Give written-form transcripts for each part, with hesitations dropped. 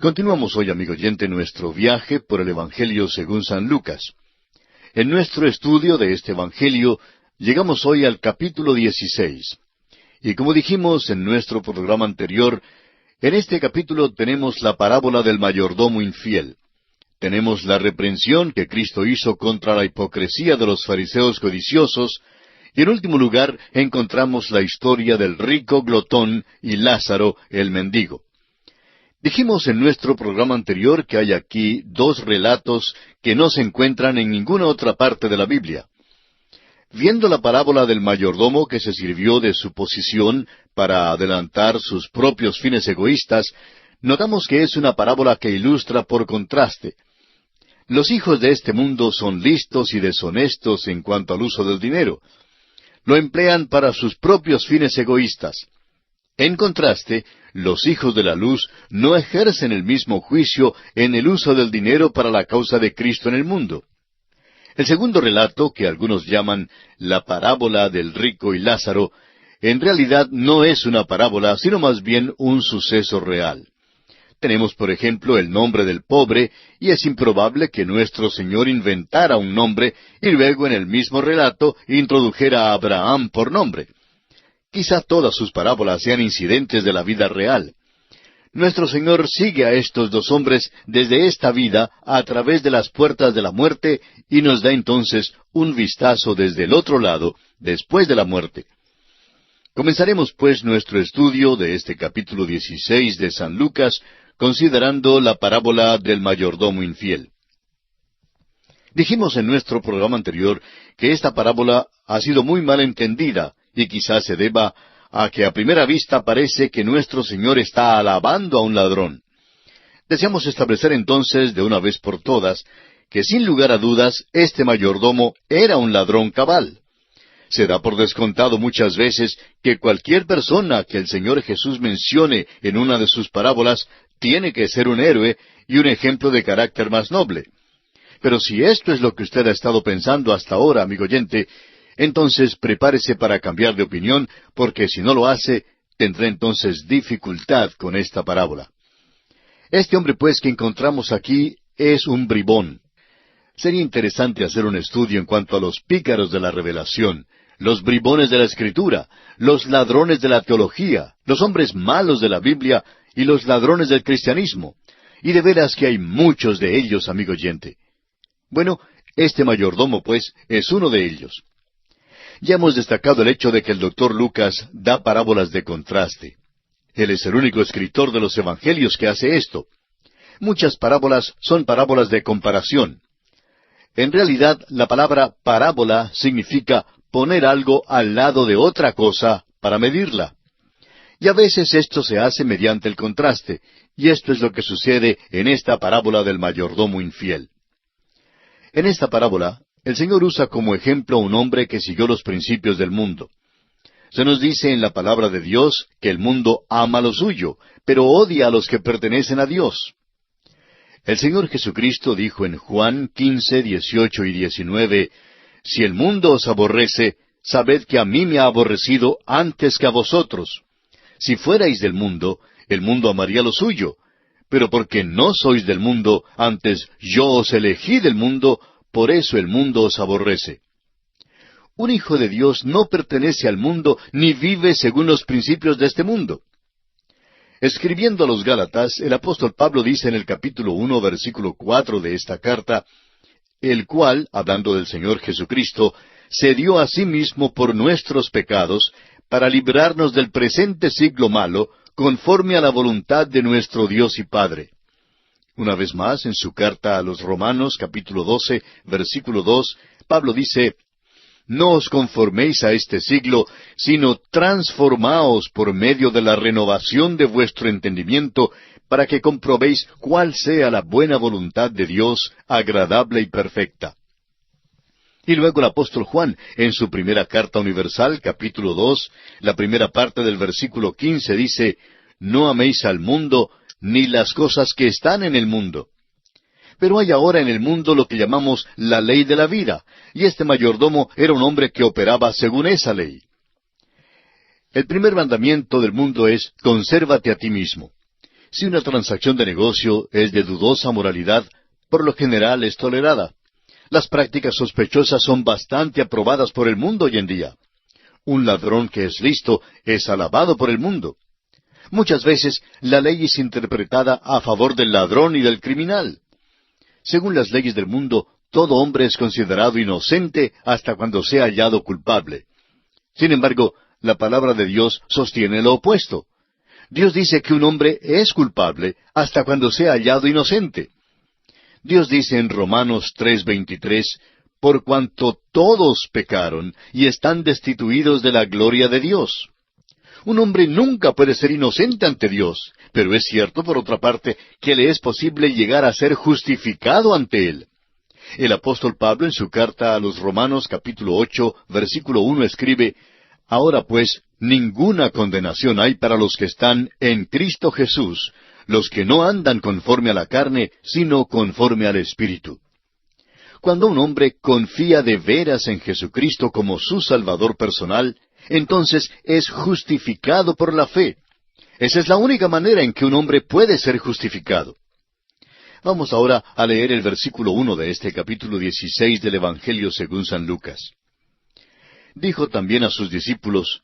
Continuamos hoy, amigo oyente, nuestro viaje por el Evangelio según San Lucas. En nuestro estudio de este Evangelio, llegamos hoy al capítulo 16. Y como dijimos en nuestro programa anterior, en este capítulo tenemos la parábola del mayordomo infiel. Tenemos la reprensión que Cristo hizo contra la hipocresía de los fariseos codiciosos, y en último lugar encontramos la historia del rico glotón y Lázaro, el mendigo. Dijimos en nuestro programa anterior que hay aquí dos relatos que no se encuentran en ninguna otra parte de la Biblia. Viendo la parábola del mayordomo que se sirvió de su posición para adelantar sus propios fines egoístas, notamos que es una parábola que ilustra por contraste. Los hijos de este mundo son listos y deshonestos en cuanto al uso del dinero. Lo emplean para sus propios fines egoístas. En contraste, los hijos de la luz no ejercen el mismo juicio en el uso del dinero para la causa de Cristo en el mundo. El segundo relato, que algunos llaman la parábola del rico y Lázaro, en realidad no es una parábola, sino más bien un suceso real. Tenemos, por ejemplo, el nombre del pobre, y es improbable que nuestro Señor inventara un nombre y luego en el mismo relato introdujera a Abraham por nombre. Quizá todas sus parábolas sean incidentes de la vida real. Nuestro Señor sigue a estos dos hombres desde esta vida a través de las puertas de la muerte y nos da entonces un vistazo desde el otro lado, después de la muerte. Comenzaremos pues nuestro estudio de este capítulo 16 de San Lucas, considerando la parábola del mayordomo infiel. Dijimos en nuestro programa anterior que esta parábola ha sido muy mal entendida, y quizás se deba a que a primera vista parece que nuestro Señor está alabando a un ladrón. Deseamos establecer entonces, de una vez por todas, que sin lugar a dudas, este mayordomo era un ladrón cabal. Se da por descontado muchas veces que cualquier persona que el Señor Jesús mencione en una de sus parábolas tiene que ser un héroe y un ejemplo de carácter más noble. Pero si esto es lo que usted ha estado pensando hasta ahora, amigo oyente, entonces prepárese para cambiar de opinión, porque si no lo hace, tendrá entonces dificultad con esta parábola. Este hombre, pues, que encontramos aquí es un bribón. Sería interesante hacer un estudio en cuanto a los pícaros de la revelación, los bribones de la Escritura, los ladrones de la teología, los hombres malos de la Biblia y los ladrones del cristianismo. Y de veras que hay muchos de ellos, amigo oyente. Bueno, este mayordomo, pues, es uno de ellos. Ya hemos destacado el hecho de que el doctor Lucas da parábolas de contraste. Él es el único escritor de los evangelios que hace esto. Muchas parábolas son parábolas de comparación. En realidad, la palabra parábola significa poner algo al lado de otra cosa para medirla. Y a veces esto se hace mediante el contraste, y esto es lo que sucede en esta parábola del mayordomo infiel. En esta parábola, el Señor usa como ejemplo a un hombre que siguió los principios del mundo. Se nos dice en la palabra de Dios que el mundo ama lo suyo, pero odia a los que pertenecen a Dios. El Señor Jesucristo dijo en Juan 15, 18 y 19, «Si el mundo os aborrece, sabed que a mí me ha aborrecido antes que a vosotros. Si fuerais del mundo, el mundo amaría lo suyo. Pero porque no sois del mundo, antes yo os elegí del mundo, por eso el mundo os aborrece». Un hijo de Dios no pertenece al mundo ni vive según los principios de este mundo. Escribiendo a los Gálatas, el apóstol Pablo dice en el capítulo 1, versículo 4 de esta carta, «El cual, hablando del Señor Jesucristo, se dio a sí mismo por nuestros pecados, para librarnos del presente siglo malo, conforme a la voluntad de nuestro Dios y Padre». Una vez más, en su carta a los Romanos, capítulo 12, versículo 2, Pablo dice, «No os conforméis a este siglo, sino transformaos por medio de la renovación de vuestro entendimiento, para que comprobéis cuál sea la buena voluntad de Dios, agradable y perfecta». Y luego el apóstol Juan, en su primera carta universal, capítulo 2, la primera parte del versículo 15, dice, «No améis al mundo, ni las cosas que están en el mundo». Pero hay ahora en el mundo lo que llamamos la ley de la vida, y este mayordomo era un hombre que operaba según esa ley. El primer mandamiento del mundo es, consérvate a ti mismo. Si una transacción de negocio es de dudosa moralidad, por lo general es tolerada. Las prácticas sospechosas son bastante aprobadas por el mundo hoy en día. Un ladrón que es listo es alabado por el mundo. Muchas veces la ley es interpretada a favor del ladrón y del criminal. Según las leyes del mundo, todo hombre es considerado inocente hasta cuando sea hallado culpable. Sin embargo, la palabra de Dios sostiene lo opuesto. Dios dice que un hombre es culpable hasta cuando sea hallado inocente. Dios dice en Romanos 3:23, por cuanto todos pecaron y están destituidos de la gloria de Dios. Un hombre nunca puede ser inocente ante Dios, pero es cierto, por otra parte, que le es posible llegar a ser justificado ante Él. El apóstol Pablo en su carta a los Romanos capítulo 8, versículo 1 escribe, ahora pues, ninguna condenación hay para los que están en Cristo Jesús, los que no andan conforme a la carne, sino conforme al Espíritu. Cuando un hombre confía de veras en Jesucristo como su Salvador personal, entonces es justificado por la fe. Esa es la única manera en que un hombre puede ser justificado. Vamos ahora a leer el versículo 1 de este capítulo 16 del Evangelio según San Lucas. Dijo también a sus discípulos,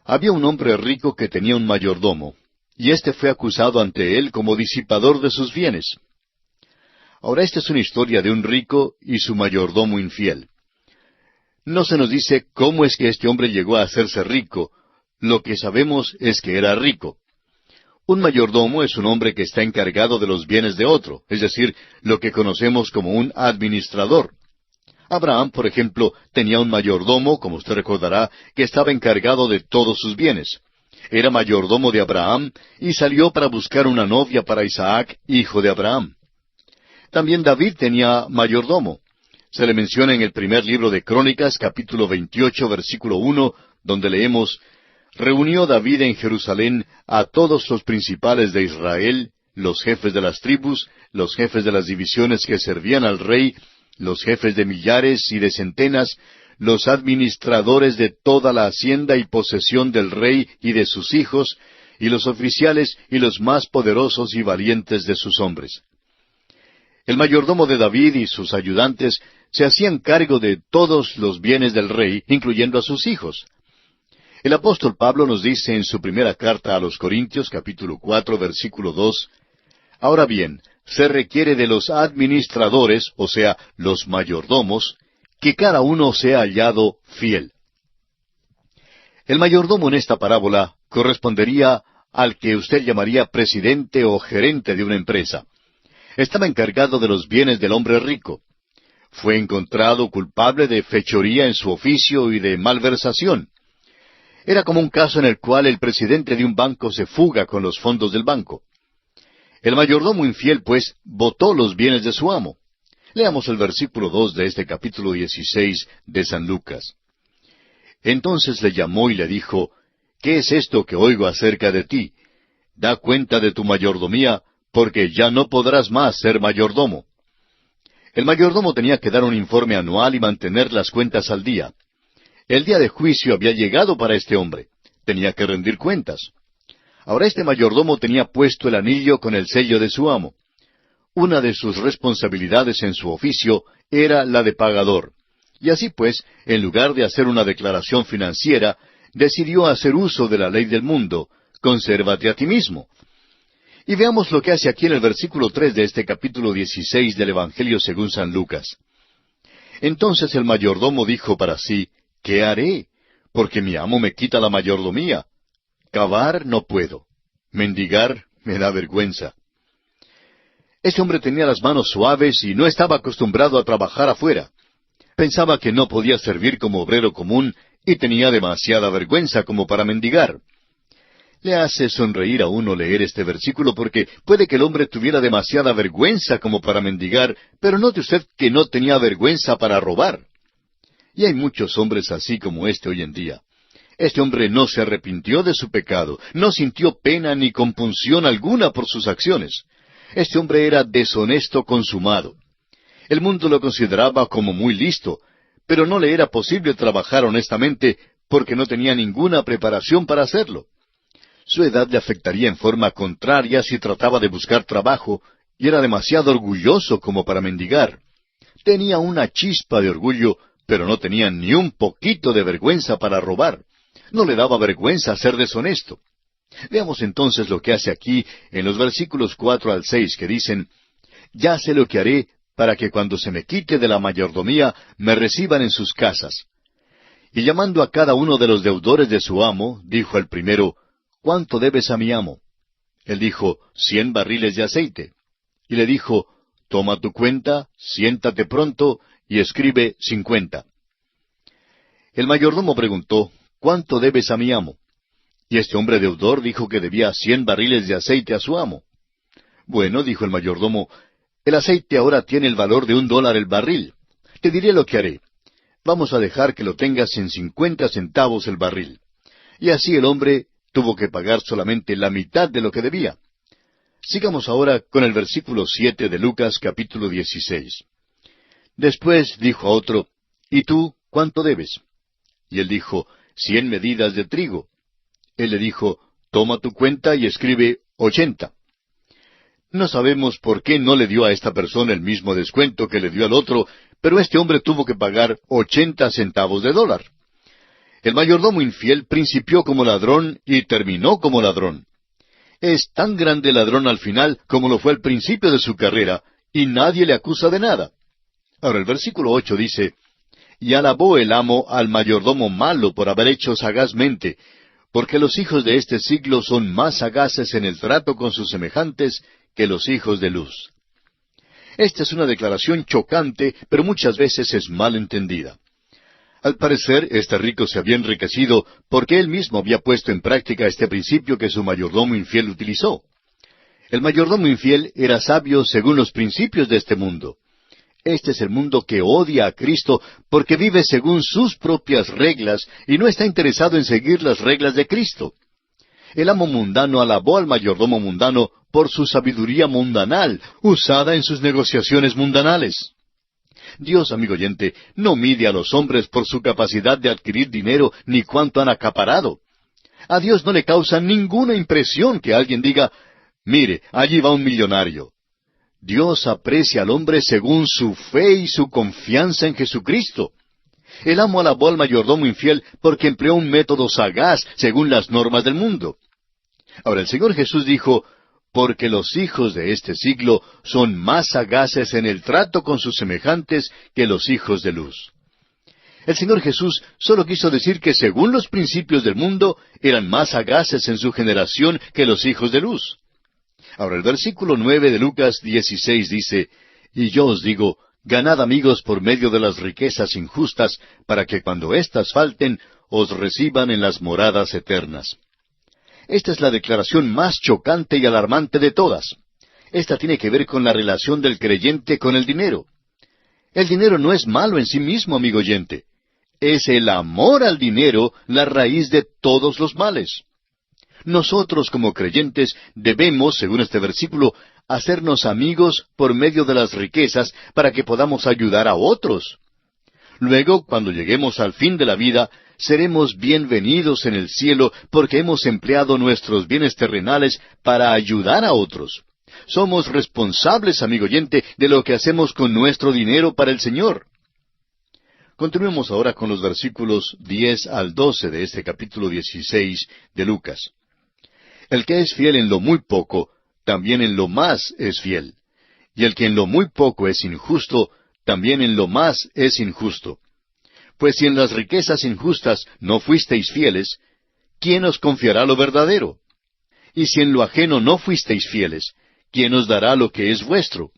había un hombre rico que tenía un mayordomo, y éste fue acusado ante él como disipador de sus bienes. Ahora esta es una historia de un rico y su mayordomo infiel. No se nos dice cómo es que este hombre llegó a hacerse rico. Lo que sabemos es que era rico. Un mayordomo es un hombre que está encargado de los bienes de otro, es decir, lo que conocemos como un administrador. Abraham, por ejemplo, tenía un mayordomo, como usted recordará, que estaba encargado de todos sus bienes. Era mayordomo de Abraham y salió para buscar una novia para Isaac, hijo de Abraham. También David tenía mayordomo. Se le menciona en el primer libro de Crónicas, capítulo 28, versículo 1, donde leemos, reunió David en Jerusalén a todos los principales de Israel, los jefes de las tribus, los jefes de las divisiones que servían al rey, los jefes de millares y de centenas, los administradores de toda la hacienda y posesión del rey y de sus hijos, y los oficiales y los más poderosos y valientes de sus hombres. El mayordomo de David y sus ayudantes se hacían cargo de todos los bienes del rey, incluyendo a sus hijos. El apóstol Pablo nos dice en su primera carta a los Corintios, capítulo 4, versículo 2, ahora bien, se requiere de los administradores, o sea, los mayordomos, que cada uno sea hallado fiel. El mayordomo en esta parábola correspondería al que usted llamaría presidente o gerente de una empresa. Estaba encargado de los bienes del hombre rico. Fue encontrado culpable de fechoría en su oficio y de malversación. Era como un caso en el cual el presidente de un banco se fuga con los fondos del banco. El mayordomo infiel, pues, botó los bienes de su amo. Leamos el versículo 2 de este capítulo 16 de San Lucas. Entonces le llamó y le dijo, ¿qué es esto que oigo acerca de ti? Da cuenta de tu mayordomía, porque ya no podrás más ser mayordomo. El mayordomo tenía que dar un informe anual y mantener las cuentas al día. El día de juicio había llegado para este hombre. Tenía que rendir cuentas. Ahora este mayordomo tenía puesto el anillo con el sello de su amo. Una de sus responsabilidades en su oficio era la de pagador. Y así pues, en lugar de hacer una declaración financiera, decidió hacer uso de la ley del mundo, consérvate a ti mismo. Y veamos lo que hace aquí en el versículo 3 de este capítulo 16 del Evangelio según San Lucas. Entonces el mayordomo dijo para sí, ¿qué haré? Porque mi amo me quita la mayordomía. Cavar no puedo. Mendigar me da vergüenza. Este hombre tenía las manos suaves y no estaba acostumbrado a trabajar afuera. Pensaba que no podía servir como obrero común y tenía demasiada vergüenza como para mendigar. Le hace sonreír a uno leer este versículo porque puede que el hombre tuviera demasiada vergüenza como para mendigar, pero note usted que no tenía vergüenza para robar. Y hay muchos hombres así como este hoy en día. Este hombre no se arrepintió de su pecado, no sintió pena ni compunción alguna por sus acciones. Este hombre era deshonesto consumado. El mundo lo consideraba como muy listo, pero no le era posible trabajar honestamente porque no tenía ninguna preparación para hacerlo. Su edad le afectaría en forma contraria si trataba de buscar trabajo, y era demasiado orgulloso como para mendigar. Tenía una chispa de orgullo, pero no tenía ni un poquito de vergüenza para robar. No le daba vergüenza ser deshonesto. Veamos entonces lo que hace aquí en los versículos 4 al 6, que dicen: «Ya sé lo que haré para que cuando se me quite de la mayordomía me reciban en sus casas». Y llamando a cada uno de los deudores de su amo, dijo al primero: «¿Cuánto debes a mi amo?» Él dijo: 100 barriles de aceite. Y le dijo: «Toma tu cuenta, siéntate pronto, y escribe 50». El mayordomo preguntó: «¿Cuánto debes a mi amo?» Y este hombre deudor dijo que debía 100 barriles de aceite a su amo. «Bueno», dijo el mayordomo, «el aceite ahora tiene el valor de $1 el barril. Te diré lo que haré. Vamos a dejar que lo tengas en 50 centavos el barril». Y así el hombre tuvo que pagar solamente la mitad de lo que debía. Sigamos ahora con el versículo 7 de Lucas capítulo 16. Después dijo a otro: «¿Y tú cuánto debes?» Y él dijo: 100 medidas de trigo. Él le dijo: «Toma tu cuenta y escribe 80». No sabemos por qué no le dio a esta persona el mismo descuento que le dio al otro, pero este hombre tuvo que pagar 80 centavos de dólar. El mayordomo infiel principió como ladrón y terminó como ladrón. Es tan grande ladrón al final como lo fue al principio de su carrera, y nadie le acusa de nada. Ahora el versículo 8 dice: «Y alabó el amo al mayordomo malo por haber hecho sagazmente, porque los hijos de este siglo son más sagaces en el trato con sus semejantes que los hijos de luz». Esta es una declaración chocante, pero muchas veces es mal entendida. Al parecer, este rico se había enriquecido porque él mismo había puesto en práctica este principio que su mayordomo infiel utilizó. El mayordomo infiel era sabio según los principios de este mundo. Este es el mundo que odia a Cristo porque vive según sus propias reglas y no está interesado en seguir las reglas de Cristo. El amo mundano alabó al mayordomo mundano por su sabiduría mundanal, usada en sus negociaciones mundanales. Dios, amigo oyente, no mide a los hombres por su capacidad de adquirir dinero ni cuánto han acaparado. A Dios no le causa ninguna impresión que alguien diga: «Mire, allí va un millonario». Dios aprecia al hombre según su fe y su confianza en Jesucristo. El amo alabó al mayordomo infiel porque empleó un método sagaz según las normas del mundo. Ahora el Señor Jesús dijo: «Porque los hijos de este siglo son más sagaces en el trato con sus semejantes que los hijos de luz». El Señor Jesús solo quiso decir que según los principios del mundo eran más sagaces en su generación que los hijos de luz. Ahora el versículo 9 de Lucas 16 dice: «Y yo os digo, ganad amigos por medio de las riquezas injustas, para que cuando éstas falten, os reciban en las moradas eternas». Esta es la declaración más chocante y alarmante de todas. Esta tiene que ver con la relación del creyente con el dinero. El dinero no es malo en sí mismo, amigo oyente. Es el amor al dinero la raíz de todos los males. Nosotros como creyentes debemos, según este versículo, hacernos amigos por medio de las riquezas para que podamos ayudar a otros. Luego, cuando lleguemos al fin de la vida, seremos bienvenidos en el cielo porque hemos empleado nuestros bienes terrenales para ayudar a otros. Somos responsables, amigo oyente, de lo que hacemos con nuestro dinero para el Señor. Continuemos ahora con los versículos 10 al 12 de este capítulo 16 de Lucas. «El que es fiel en lo muy poco, también en lo más es fiel. Y el que en lo muy poco es injusto, también en lo más es injusto. Pues si en las riquezas injustas no fuisteis fieles, ¿quién os confiará lo verdadero? Y si en lo ajeno no fuisteis fieles, ¿quién os dará lo que es vuestro?»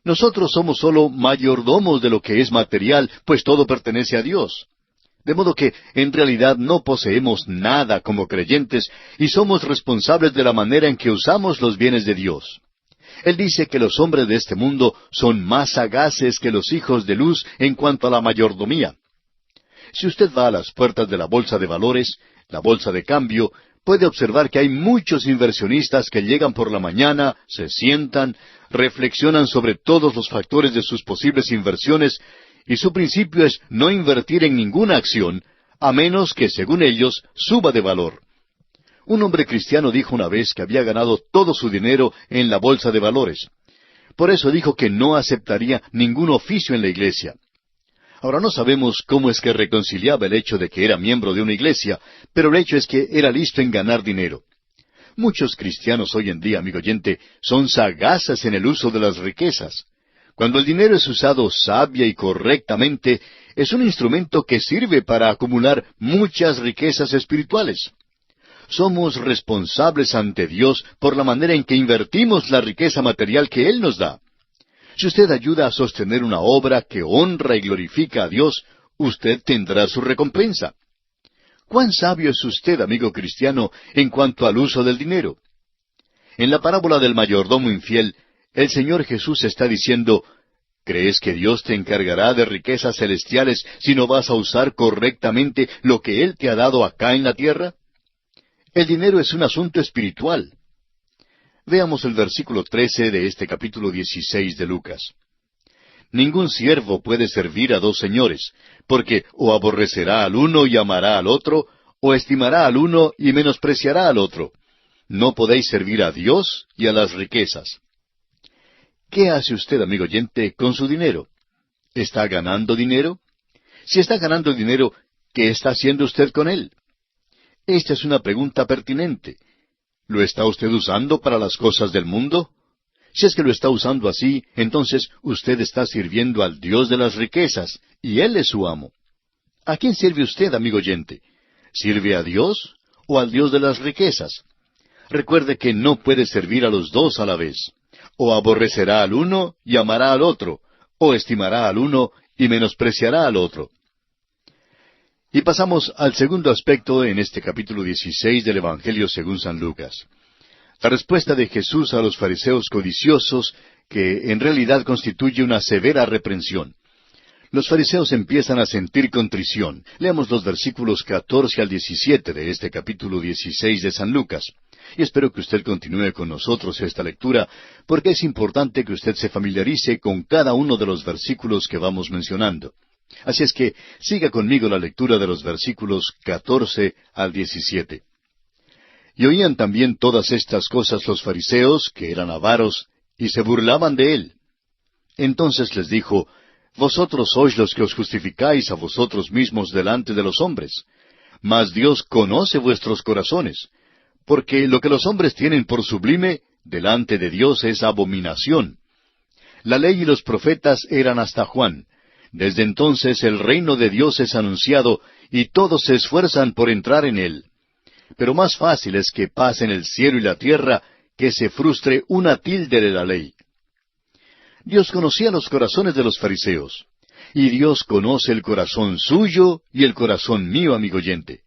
Nosotros somos solo mayordomos de lo que es material, pues todo pertenece a Dios. De modo que, en realidad, no poseemos nada como creyentes y somos responsables de la manera en que usamos los bienes de Dios. Él dice que los hombres de este mundo son más sagaces que los hijos de luz en cuanto a la mayordomía. Si usted va a las puertas de la bolsa de valores, la bolsa de cambio, puede observar que hay muchos inversionistas que llegan por la mañana, se sientan, reflexionan sobre todos los factores de sus posibles inversiones, y su principio es no invertir en ninguna acción, a menos que, según ellos, suba de valor. Un hombre cristiano dijo una vez que había ganado todo su dinero en la bolsa de valores. Por eso dijo que no aceptaría ningún oficio en la iglesia. Ahora no sabemos cómo es que reconciliaba el hecho de que era miembro de una iglesia, pero el hecho es que era listo en ganar dinero. Muchos cristianos hoy en día, amigo oyente, son sagaces en el uso de las riquezas. Cuando el dinero es usado sabia y correctamente, es un instrumento que sirve para acumular muchas riquezas espirituales. Somos responsables ante Dios por la manera en que invertimos la riqueza material que Él nos da. Si usted ayuda a sostener una obra que honra y glorifica a Dios, usted tendrá su recompensa. ¿Cuán sabio es usted, amigo cristiano, en cuanto al uso del dinero? En la parábola del mayordomo infiel, el Señor Jesús está diciendo, ¿crees que Dios te encargará de riquezas celestiales si no vas a usar correctamente lo que Él te ha dado acá en la tierra? El dinero es un asunto espiritual. Veamos el versículo 13 de este capítulo 16 de Lucas. Ningún siervo puede servir a dos señores, porque o aborrecerá al uno y amará al otro, o estimará al uno y menospreciará al otro. No podéis servir a Dios y a las riquezas. ¿Qué hace usted, amigo oyente, con su dinero? ¿Está ganando dinero? Si está ganando dinero, ¿qué está haciendo usted con él? Esta es una pregunta pertinente. ¿Lo está usted usando para las cosas del mundo? Si es que lo está usando así, entonces usted está sirviendo al Dios de las riquezas, y Él es su amo. ¿A quién sirve usted, amigo oyente? ¿Sirve a Dios o al Dios de las riquezas? Recuerde que no puede servir a los dos a la vez. O aborrecerá al uno y amará al otro, o estimará al uno y menospreciará al otro. Y pasamos al segundo aspecto en este capítulo 16 del Evangelio según San Lucas. La respuesta de Jesús a los fariseos codiciosos, que en realidad constituye una severa reprensión. Los fariseos empiezan a sentir contrición. Leamos los versículos 14 al 17 de este capítulo 16 de San Lucas. Y espero que usted continúe con nosotros esta lectura, porque es importante que usted se familiarice con cada uno de los versículos que vamos mencionando. Así es que siga conmigo la lectura de los versículos 14 al 17. Y oían también todas estas cosas los fariseos, que eran avaros, y se burlaban de él. Entonces les dijo, Vosotros sois los que os justificáis a vosotros mismos delante de los hombres, mas Dios conoce vuestros corazones, porque lo que los hombres tienen por sublime, delante de Dios es abominación. La ley y los profetas eran hasta Juan. Desde entonces el reino de Dios es anunciado, y todos se esfuerzan por entrar en él. Pero más fácil es que pasen el cielo y la tierra, que se frustre una tilde de la ley. Dios conocía los corazones de los fariseos, y Dios conoce el corazón suyo y el corazón mío, amigo oyente.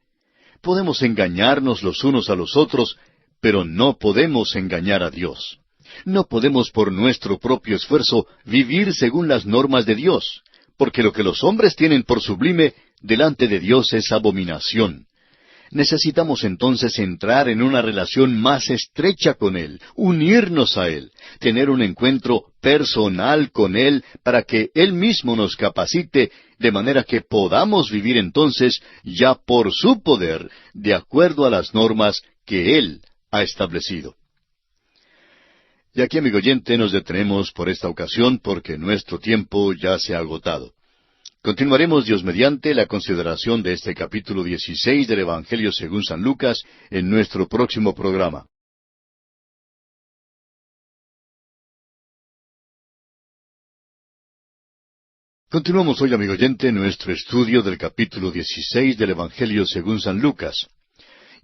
Podemos engañarnos los unos a los otros, pero no podemos engañar a Dios. No podemos por nuestro propio esfuerzo vivir según las normas de Dios, porque lo que los hombres tienen por sublime, delante de Dios es abominación. Necesitamos entonces entrar en una relación más estrecha con Él, unirnos a Él, tener un encuentro personal con Él para que Él mismo nos capacite, de manera que podamos vivir entonces ya por su poder, de acuerdo a las normas que Él ha establecido. Y aquí, amigo oyente, nos detenemos por esta ocasión porque nuestro tiempo ya se ha agotado. Continuaremos, Dios mediante, la consideración de este capítulo 16 del Evangelio según San Lucas en nuestro próximo programa. Continuamos hoy, amigo oyente, nuestro estudio del capítulo 16 del Evangelio según San Lucas.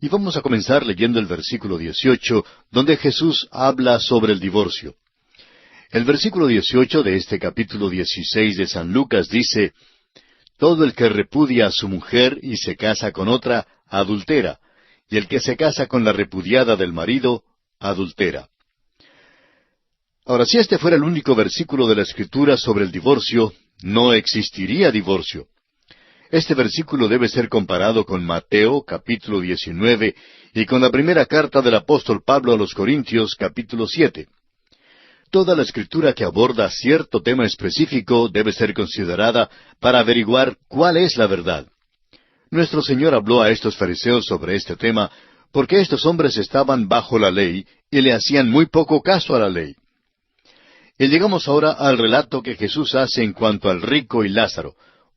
Y vamos a comenzar leyendo el versículo 18, donde Jesús habla sobre el divorcio. El versículo 18 de este capítulo 16 de San Lucas dice, Todo el que repudia a su mujer y se casa con otra, adultera, y el que se casa con la repudiada del marido, adultera. Ahora, si este fuera el único versículo de la Escritura sobre el divorcio, no existiría divorcio. Este versículo debe ser comparado con Mateo, capítulo 19, y con la primera carta del apóstol Pablo a los Corintios, capítulo 7. Toda la Escritura que aborda cierto tema específico debe ser considerada para averiguar cuál es la verdad. Nuestro Señor habló a estos fariseos sobre este tema porque estos hombres estaban bajo la ley y le hacían muy poco caso a la ley. Y llegamos ahora al relato que Jesús hace en cuanto al rico y Lázaro,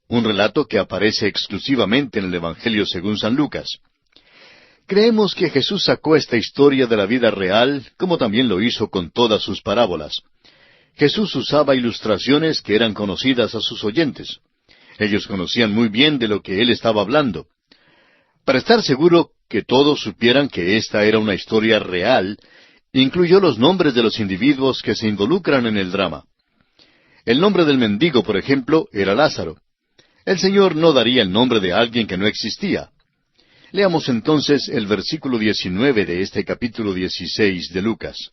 un relato que aparece exclusivamente en el Evangelio según San Lucas. Creemos que Jesús sacó esta historia de la vida real, como también lo hizo con todas sus parábolas. Jesús usaba ilustraciones que eran conocidas a sus oyentes. Ellos conocían muy bien de lo que él estaba hablando. Para estar seguro que todos supieran que esta era una historia real, incluyó los nombres de los individuos que se involucran en el drama. El nombre del mendigo, por ejemplo, era Lázaro. El Señor no daría el nombre de alguien que no existía. Leamos entonces el versículo 19 de este capítulo 16 de Lucas.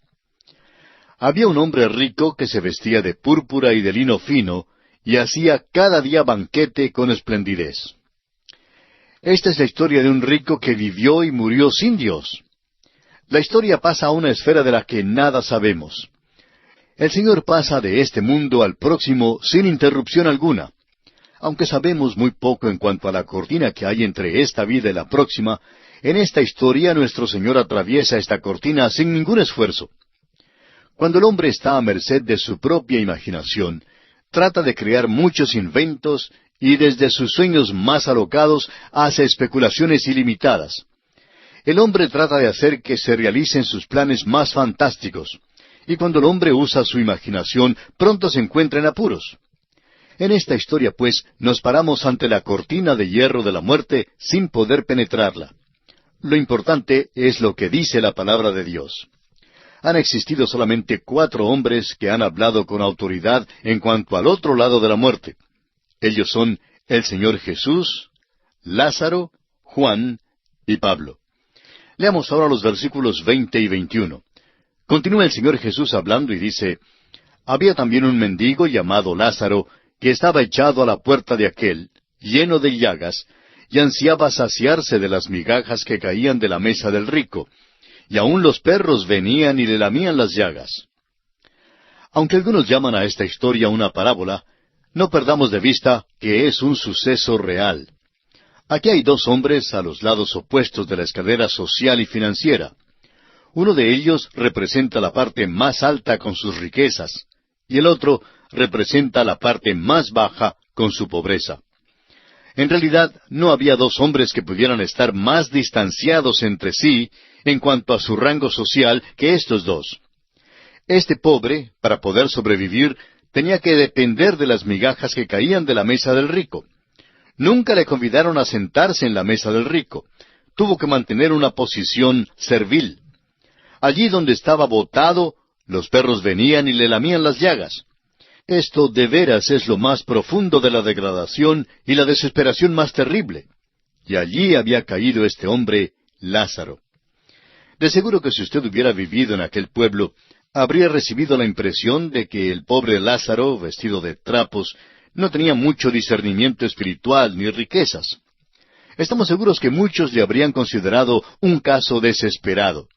Había un hombre rico que se vestía de púrpura y de lino fino, y hacía cada día banquete con esplendidez. Esta es la historia de un rico que vivió y murió sin Dios. La historia pasa a una esfera de la que nada sabemos. El Señor pasa de este mundo al próximo sin interrupción alguna. Aunque sabemos muy poco en cuanto a la cortina que hay entre esta vida y la próxima, en esta historia nuestro Señor atraviesa esta cortina sin ningún esfuerzo. Cuando el hombre está a merced de su propia imaginación, trata de crear muchos inventos y desde sus sueños más alocados hace especulaciones ilimitadas. El hombre trata de hacer que se realicen sus planes más fantásticos, y cuando el hombre usa su imaginación, pronto se encuentra en apuros. En esta historia, pues, nos paramos ante la cortina de hierro de la muerte sin poder penetrarla. Lo importante es lo que dice la palabra de Dios. Han existido solamente 4 hombres que han hablado con autoridad en cuanto al otro lado de la muerte. Ellos son el Señor Jesús, Lázaro, Juan y Pablo. Leamos ahora los versículos 20 y 21. Continúa el Señor Jesús hablando y dice, «Había también un mendigo llamado Lázaro, que estaba echado a la puerta de aquel, lleno de llagas, y ansiaba saciarse de las migajas que caían de la mesa del rico, y aun los perros venían y le lamían las llagas». Aunque algunos llaman a esta historia una parábola, no perdamos de vista que es un suceso real. Aquí hay 2 hombres a los lados opuestos de la escalera social y financiera. Uno de ellos representa la parte más alta con sus riquezas, y el otro representa la parte más baja con su pobreza. En realidad, no había 2 hombres que pudieran estar más distanciados entre sí en cuanto a su rango social que estos 2. Este pobre, para poder sobrevivir, tenía que depender de las migajas que caían de la mesa del rico. Nunca le convidaron a sentarse en la mesa del rico. Tuvo que mantener una posición servil. Allí donde estaba botado, los perros venían y le lamían las llagas. Esto de veras es lo más profundo de la degradación y la desesperación más terrible. Y allí había caído este hombre, Lázaro. De seguro que si usted hubiera vivido en aquel pueblo, habría recibido la impresión de que el pobre Lázaro, vestido de trapos, no tenía mucho discernimiento espiritual ni riquezas. Estamos seguros que muchos le habrían considerado un caso desesperado.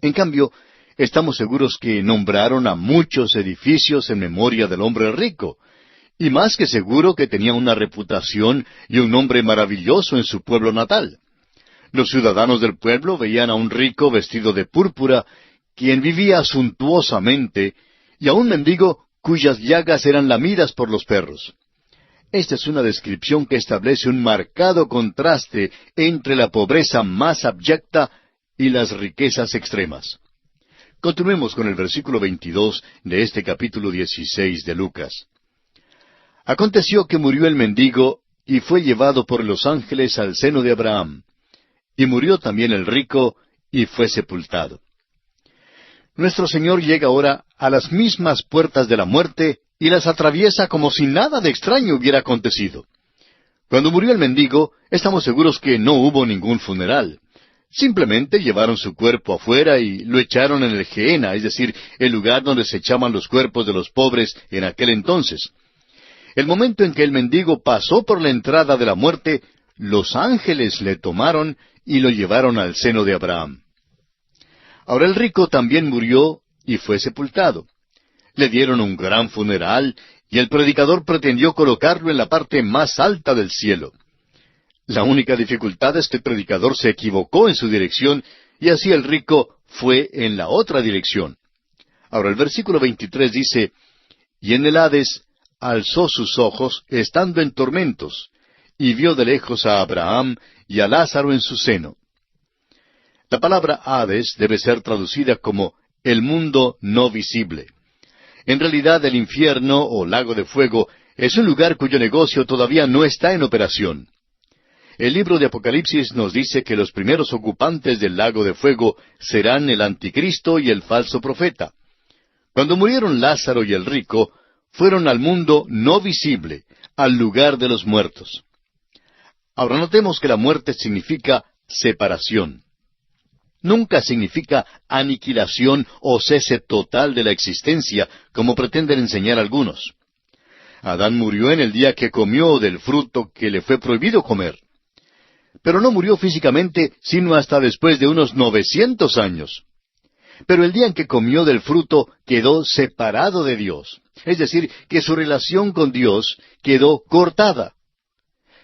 En cambio, estamos seguros que nombraron a muchos edificios en memoria del hombre rico, y más que seguro que tenía una reputación y un nombre maravilloso en su pueblo natal. Los ciudadanos del pueblo veían a un rico vestido de púrpura, quien vivía suntuosamente, y a un mendigo cuyas llagas eran lamidas por los perros. Esta es una descripción que establece un marcado contraste entre la pobreza más abyecta y las riquezas extremas. Continuemos con el versículo 22 de este capítulo 16 de Lucas. Aconteció que murió el mendigo y fue llevado por los ángeles al seno de Abraham. Y murió también el rico y fue sepultado. Nuestro Señor llega ahora a las mismas puertas de la muerte y las atraviesa como si nada de extraño hubiera acontecido. Cuando murió el mendigo, estamos seguros que no hubo ningún funeral. Simplemente llevaron su cuerpo afuera y lo echaron en el Gehenna, es decir, el lugar donde se echaban los cuerpos de los pobres en aquel entonces. El momento en que el mendigo pasó por la entrada de la muerte, los ángeles le tomaron y lo llevaron al seno de Abraham. Ahora el rico también murió y fue sepultado. Le dieron un gran funeral y el predicador pretendió colocarlo en la parte más alta del cielo. La única dificultad es que el predicador se equivocó en su dirección y así el rico fue en la otra dirección. Ahora el versículo 23 dice, y en el Hades alzó sus ojos, estando en tormentos, y vio de lejos a Abraham y a Lázaro en su seno. La palabra Hades debe ser traducida como el mundo no visible. En realidad el infierno o lago de fuego es un lugar cuyo negocio todavía no está en operación. El libro de Apocalipsis nos dice que los primeros ocupantes del lago de fuego serán el anticristo y el falso profeta. Cuando murieron Lázaro y el rico, fueron al mundo no visible, al lugar de los muertos. Ahora notemos que la muerte significa separación. Nunca significa aniquilación o cese total de la existencia, como pretenden enseñar algunos. Adán murió en el día que comió del fruto que le fue prohibido comer. Pero no murió físicamente sino hasta después de unos 900 años. Pero el día en que comió del fruto quedó separado de Dios. Es decir, que su relación con Dios quedó cortada.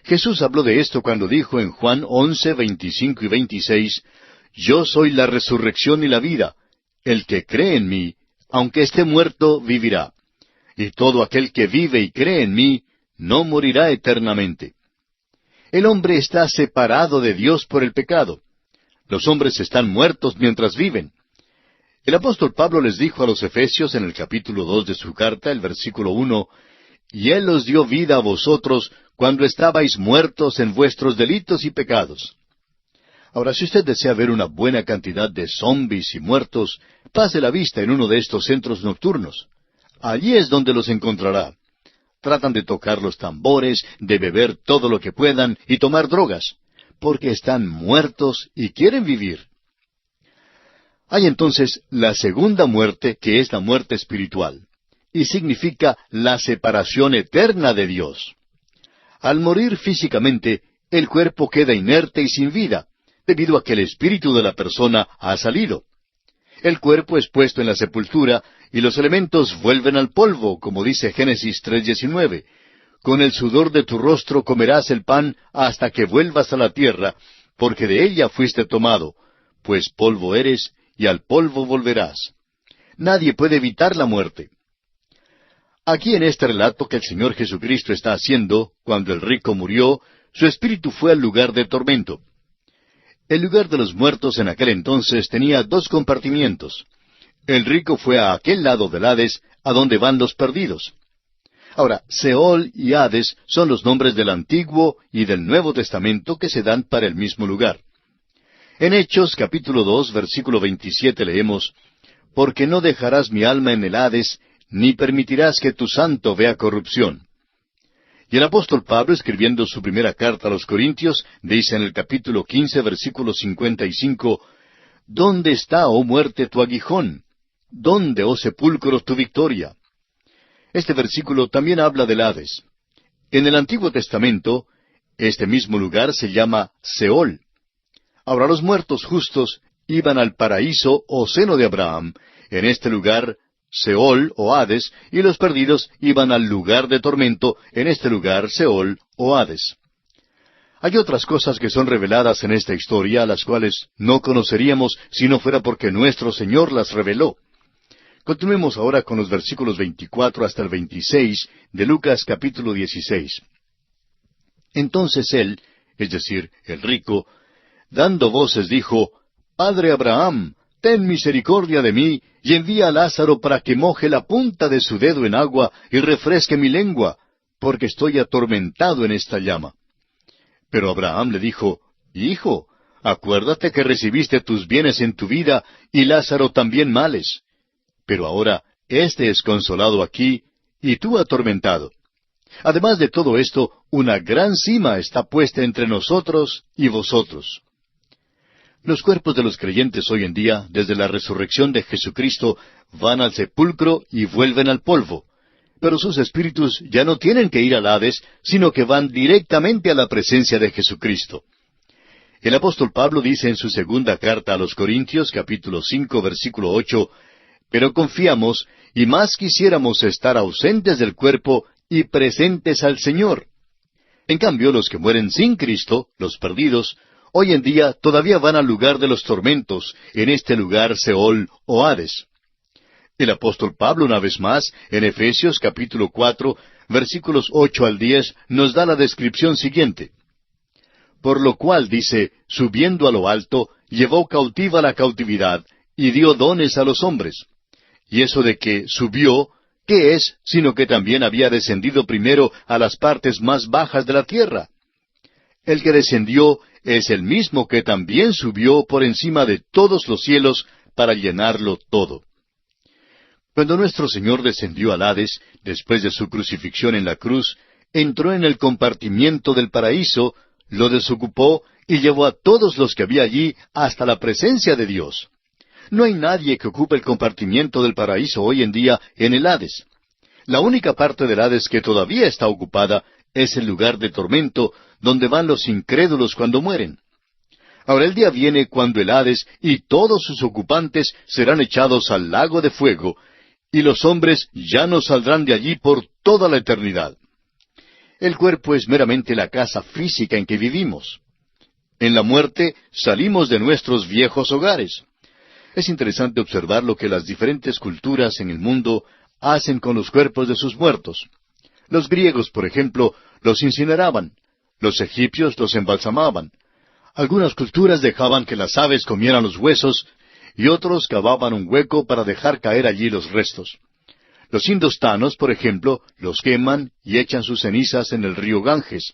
Jesús habló de esto cuando dijo en Juan 11, 25 y 26, Yo soy la resurrección y la vida. El que cree en mí, aunque esté muerto, vivirá. Y todo aquel que vive y cree en mí, no morirá eternamente. El hombre está separado de Dios por el pecado. Los hombres están muertos mientras viven. El apóstol Pablo les dijo a los Efesios en el capítulo 2 de su carta, el versículo 1, Y Él os dio vida a vosotros cuando estabais muertos en vuestros delitos y pecados. Ahora, si usted desea ver una buena cantidad de zombies y muertos, pase la vista en uno de estos centros nocturnos. Allí es donde los encontrará. Tratan de tocar los tambores, de beber todo lo que puedan y tomar drogas, porque están muertos y quieren vivir. Hay entonces la segunda muerte, que es la muerte espiritual, y significa la separación eterna de Dios. Al morir físicamente, el cuerpo queda inerte y sin vida, debido a que el espíritu de la persona ha salido. El cuerpo es puesto en la sepultura y los elementos vuelven al polvo, como dice Génesis 3:19. Con el sudor de tu rostro comerás el pan hasta que vuelvas a la tierra, porque de ella fuiste tomado, pues polvo eres y al polvo volverás. Nadie puede evitar la muerte. Aquí en este relato que el Señor Jesucristo está haciendo, cuando el rico murió, su espíritu fue al lugar de tormento. El lugar de los muertos en aquel entonces tenía 2 compartimientos. El rico fue a aquel lado del Hades, a donde van los perdidos. Ahora, Seol y Hades son los nombres del Antiguo y del Nuevo Testamento que se dan para el mismo lugar. En Hechos capítulo 2, versículo 27 leemos, Porque no dejarás mi alma en el Hades, ni permitirás que tu santo vea corrupción. Y el apóstol Pablo, escribiendo su primera carta a los Corintios, dice en el capítulo 15, versículo 55, ¿Dónde está, oh muerte, tu aguijón? ¿Dónde, oh sepulcro, tu victoria? Este versículo también habla del Hades. En el Antiguo Testamento, este mismo lugar se llama Seol. Ahora los muertos justos iban al paraíso o seno de Abraham, en este lugar Seol o Hades, y los perdidos iban al lugar de tormento, en este lugar Seol o Hades. Hay otras cosas que son reveladas en esta historia, las cuales no conoceríamos si no fuera porque nuestro Señor las reveló. Continuemos ahora con los versículos 24 hasta el 26 de Lucas capítulo 16. Entonces él, es decir, el rico, dando voces dijo, Padre Abraham, ten misericordia de mí, y envía a Lázaro para que moje la punta de su dedo en agua y refresque mi lengua, porque estoy atormentado en esta llama. Pero Abraham le dijo, Hijo, acuérdate que recibiste tus bienes en tu vida, y Lázaro también males. Pero ahora éste es consolado aquí, y tú atormentado. Además de todo esto, una gran cima está puesta entre nosotros y vosotros. Los cuerpos de los creyentes hoy en día, desde la resurrección de Jesucristo, van al sepulcro y vuelven al polvo. Pero sus espíritus ya no tienen que ir al Hades, sino que van directamente a la presencia de Jesucristo. El apóstol Pablo dice en su segunda carta a los Corintios, capítulo 5, versículo 8, Pero confiamos, y más quisiéramos estar ausentes del cuerpo y presentes al Señor. En cambio, los que mueren sin Cristo, los perdidos, hoy en día todavía van al lugar de los tormentos, en este lugar Seol o Hades. El apóstol Pablo, una vez más, en Efesios capítulo 4, versículos 8 al 10, nos da la descripción siguiente. Por lo cual, dice, subiendo a lo alto, llevó cautiva la cautividad, y dio dones a los hombres. Y eso de que subió, ¿qué es? Sino que también había descendido primero a las partes más bajas de la tierra. El que descendió es el mismo que también subió por encima de todos los cielos para llenarlo todo. Cuando nuestro Señor descendió al Hades, después de su crucifixión en la cruz, entró en el compartimiento del paraíso, lo desocupó y llevó a todos los que había allí hasta la presencia de Dios. No hay nadie que ocupe el compartimiento del paraíso hoy en día en el Hades. La única parte del Hades que todavía está ocupada es el lugar de tormento, donde van los incrédulos cuando mueren. Ahora el día viene cuando el Hades y todos sus ocupantes serán echados al lago de fuego, y los hombres ya no saldrán de allí por toda la eternidad. El cuerpo es meramente la casa física en que vivimos. En la muerte salimos de nuestros viejos hogares. Es interesante observar lo que las diferentes culturas en el mundo hacen con los cuerpos de sus muertos. Los griegos, por ejemplo, los incineraban. Los egipcios los embalsamaban. Algunas culturas dejaban que las aves comieran los huesos, y otros cavaban un hueco para dejar caer allí los restos. Los indostanos, por ejemplo, los queman y echan sus cenizas en el río Ganges.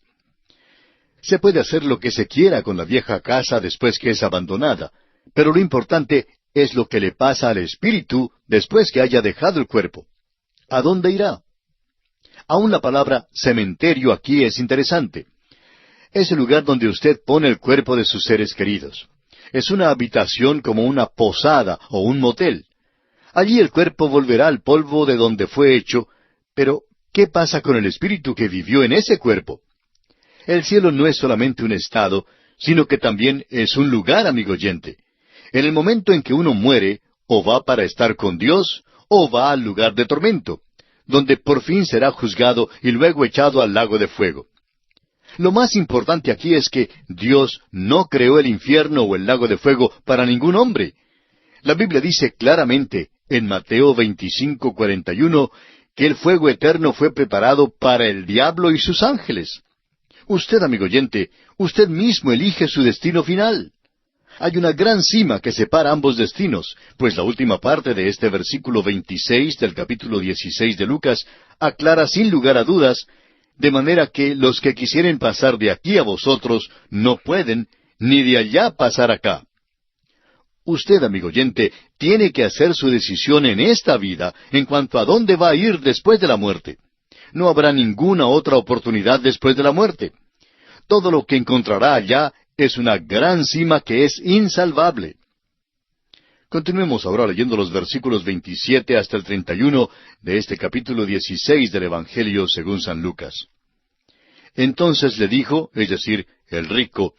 Se puede hacer lo que se quiera con la vieja casa después que es abandonada, pero lo importante es lo que le pasa al espíritu después que haya dejado el cuerpo. ¿A dónde irá? Aún la palabra cementerio aquí es interesante. Es el lugar donde usted pone el cuerpo de sus seres queridos. Es una habitación como una posada o un motel. Allí el cuerpo volverá al polvo de donde fue hecho, pero ¿qué pasa con el espíritu que vivió en ese cuerpo? El cielo no es solamente un estado, sino que también es un lugar, amigo oyente. En el momento en que uno muere, o va para estar con Dios, o va al lugar de tormento, donde por fin será juzgado y luego echado al lago de fuego. Lo más importante aquí es que Dios no creó el infierno o el lago de fuego para ningún hombre. La Biblia dice claramente, en Mateo 25:41, que el fuego eterno fue preparado para el diablo y sus ángeles. Usted, amigo oyente, usted mismo elige su destino final. Hay una gran cima que separa ambos destinos, pues la última parte de este versículo 26 del capítulo 16 de Lucas aclara sin lugar a dudas, de manera que los que quisieren pasar de aquí a vosotros no pueden, ni de allá pasar acá. Usted, amigo oyente, tiene que hacer su decisión en esta vida en cuanto a dónde va a ir después de la muerte. No habrá ninguna otra oportunidad después de la muerte. Todo lo que encontrará allá es una gran cima que es insalvable. Continuemos ahora leyendo los versículos 27 hasta el 31 de este capítulo 16 del Evangelio según San Lucas. Entonces le dijo, es decir, el rico,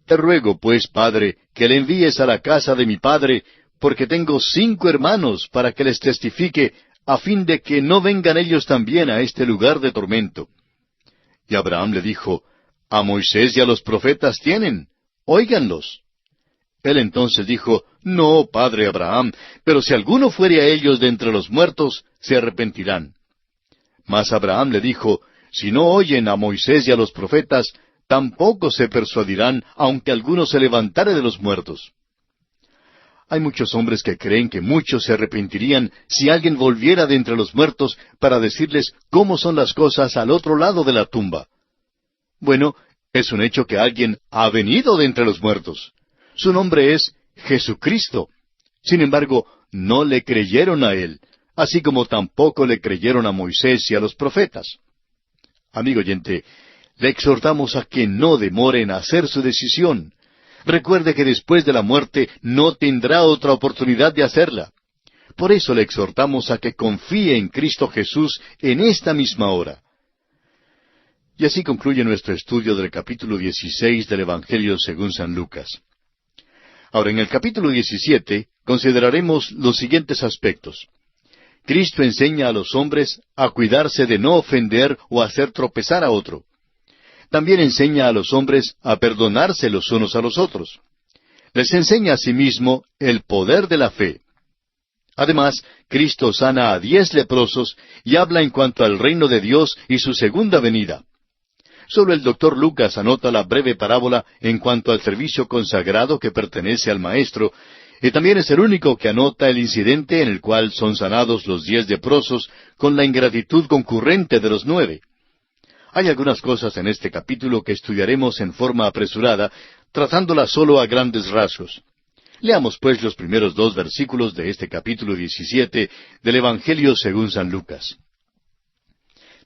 «Te ruego, pues, padre, que le envíes a la casa de mi padre, porque tengo 5 hermanos, para que les testifique, a fin de que no vengan ellos también a este lugar de tormento». Y Abraham le dijo, «A Moisés y a los profetas tienen, óiganlos». Él entonces dijo, «No, padre Abraham, pero si alguno fuere a ellos de entre los muertos, se arrepentirán». Mas Abraham le dijo, «Si no oyen a Moisés y a los profetas, tampoco se persuadirán, aunque alguno se levantare de los muertos». Hay muchos hombres que creen que muchos se arrepentirían si alguien volviera de entre los muertos para decirles cómo son las cosas al otro lado de la tumba. Bueno, es un hecho que alguien ha venido de entre los muertos. Su nombre es Jesucristo. Sin embargo, no le creyeron a Él, así como tampoco le creyeron a Moisés y a los profetas. Amigo oyente, le exhortamos a que no demore en hacer su decisión. Recuerde que después de la muerte no tendrá otra oportunidad de hacerla. Por eso le exhortamos a que confíe en Cristo Jesús en esta misma hora. Y así concluye nuestro estudio del capítulo 16 del Evangelio según San Lucas. Ahora, en el capítulo 17 consideraremos los siguientes aspectos. Cristo enseña a los hombres a cuidarse de no ofender o hacer tropezar a otro. también enseña a los hombres a perdonarse los unos a los otros. Les enseña asimismo el poder de la fe. Además, Cristo sana a 10 leprosos y habla en cuanto al reino de Dios y su segunda venida. Solo el doctor Lucas anota la breve parábola en cuanto al servicio consagrado que pertenece al Maestro, y también es el único que anota el incidente en el cual son sanados los 10 leprosos con la ingratitud concurrente de los 9. Hay algunas cosas en este capítulo que estudiaremos en forma apresurada, tratándolas solo a grandes rasgos. Leamos pues los primeros 2 versículos de este capítulo 17 del Evangelio según San Lucas.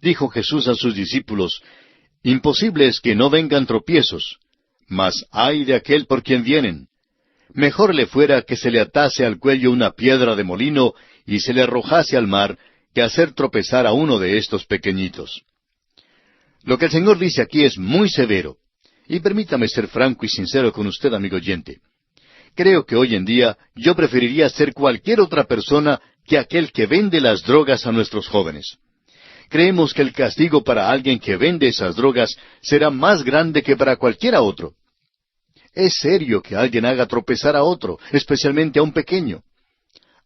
Dijo Jesús a sus discípulos: Imposible es que no vengan tropiezos, mas ay de aquel por quien vienen. Mejor le fuera que se le atase al cuello una piedra de molino y se le arrojase al mar, que hacer tropezar a uno de estos pequeñitos. Lo que el Señor dice aquí es muy severo. Y permítame ser franco y sincero con usted, amigo oyente. Creo que hoy en día yo preferiría ser cualquier otra persona que aquel que vende las drogas a nuestros jóvenes. Creemos que el castigo para alguien que vende esas drogas será más grande que para cualquiera otro. Es serio que alguien haga tropezar a otro, especialmente a un pequeño.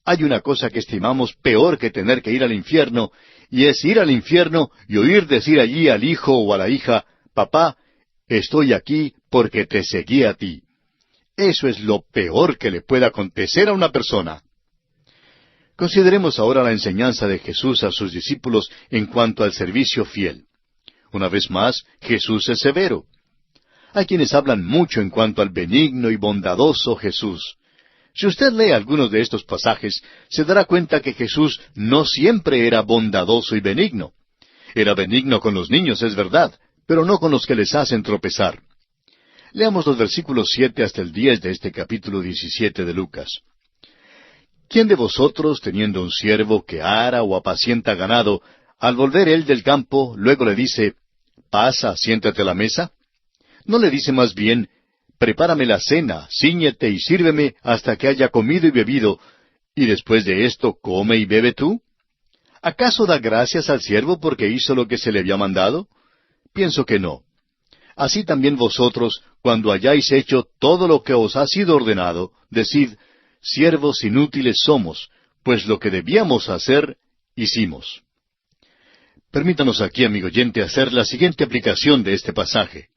Hay una cosa que estimamos peor que tener que ir al infierno, y es ir al infierno y oír decir allí al hijo o a la hija: Papá, estoy aquí porque te seguí a ti. Eso es lo peor que le puede acontecer a una persona. Consideremos ahora la enseñanza de Jesús a sus discípulos en cuanto al servicio fiel. Una vez más, Jesús es severo. Hay quienes hablan mucho en cuanto al benigno y bondadoso Jesús. Si usted lee algunos de estos pasajes, se dará cuenta que Jesús no siempre era bondadoso y benigno. Era benigno con los niños, es verdad, pero no con los que les hacen tropezar. Leamos los versículos 7 hasta el 10 de este capítulo 17 de Lucas. ¿Quién de vosotros, teniendo un siervo que ara o apacienta ganado, al volver él del campo, luego le dice: Pasa, siéntate a la mesa? ¿No le dice más bien: Prepárame la cena, cíñete y sírveme hasta que haya comido y bebido, y después de esto come y bebe tú? ¿Acaso da gracias al siervo porque hizo lo que se le había mandado? Pienso que no. Así también vosotros, cuando hayáis hecho todo lo que os ha sido ordenado, decid: Siervos inútiles somos, pues lo que debíamos hacer, hicimos. Permítanos aquí, amigo oyente, hacer la siguiente aplicación de este pasaje.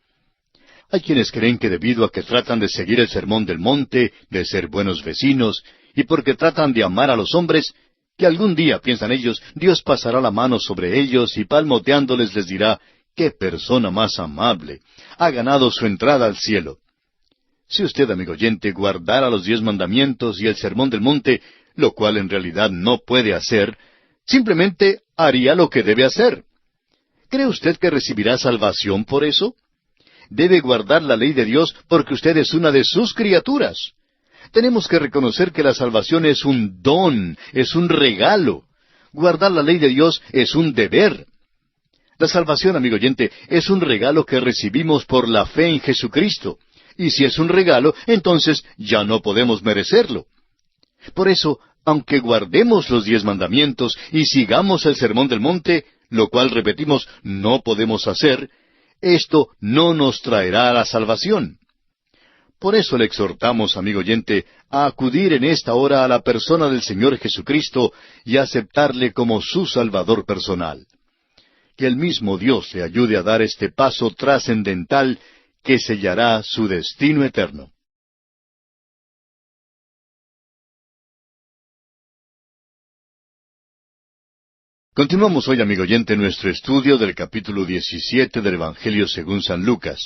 Hay quienes creen que debido a que tratan de seguir el sermón del monte, de ser buenos vecinos, y porque tratan de amar a los hombres, que algún día, piensan ellos, Dios pasará la mano sobre ellos y palmoteándoles les dirá: ¡Qué persona más amable! Ha ganado su entrada al cielo. Si usted, amigo oyente, guardara los 10 mandamientos y el sermón del monte, lo cual en realidad no puede hacer, simplemente haría lo que debe hacer. ¿Cree usted que recibirá salvación por eso? Debe guardar la ley de Dios porque usted es una de sus criaturas. Tenemos que reconocer que la salvación es un don, es un regalo. Guardar la ley de Dios es un deber. La salvación, amigo oyente, es un regalo que recibimos por la fe en Jesucristo. Y si es un regalo, entonces ya no podemos merecerlo. Por eso, aunque guardemos los 10 mandamientos y sigamos el sermón del monte, lo cual, repetimos, no podemos hacer, esto no nos traerá la salvación. Por eso le exhortamos, amigo oyente, a acudir en esta hora a la persona del Señor Jesucristo y a aceptarle como su Salvador personal. Que el mismo Dios le ayude a dar este paso trascendental que sellará su destino eterno. Continuamos hoy, amigo oyente, nuestro estudio del capítulo 17 del Evangelio según San Lucas.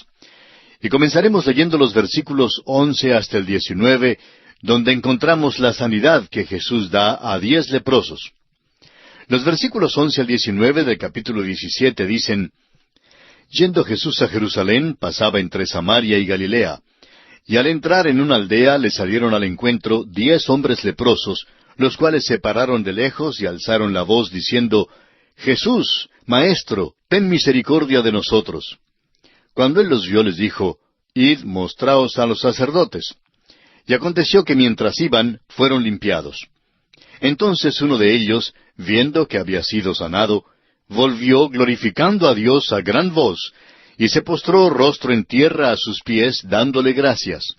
Y comenzaremos leyendo los versículos 11 hasta el 19, donde encontramos la sanidad que Jesús da a 10 leprosos. Los versículos 11 al 19 del capítulo 17 dicen: Yendo Jesús a Jerusalén, pasaba entre Samaria y Galilea. Y al entrar en una aldea le salieron al encuentro 10 hombres leprosos, los cuales se pararon de lejos y alzaron la voz diciendo: Jesús, Maestro, ten misericordia de nosotros. Cuando él los vio, les dijo: Id, mostraos a los sacerdotes. Y aconteció que mientras iban, fueron limpiados. Entonces uno de ellos, viendo que había sido sanado, volvió glorificando a Dios a gran voz, y se postró rostro en tierra a sus pies, dándole gracias.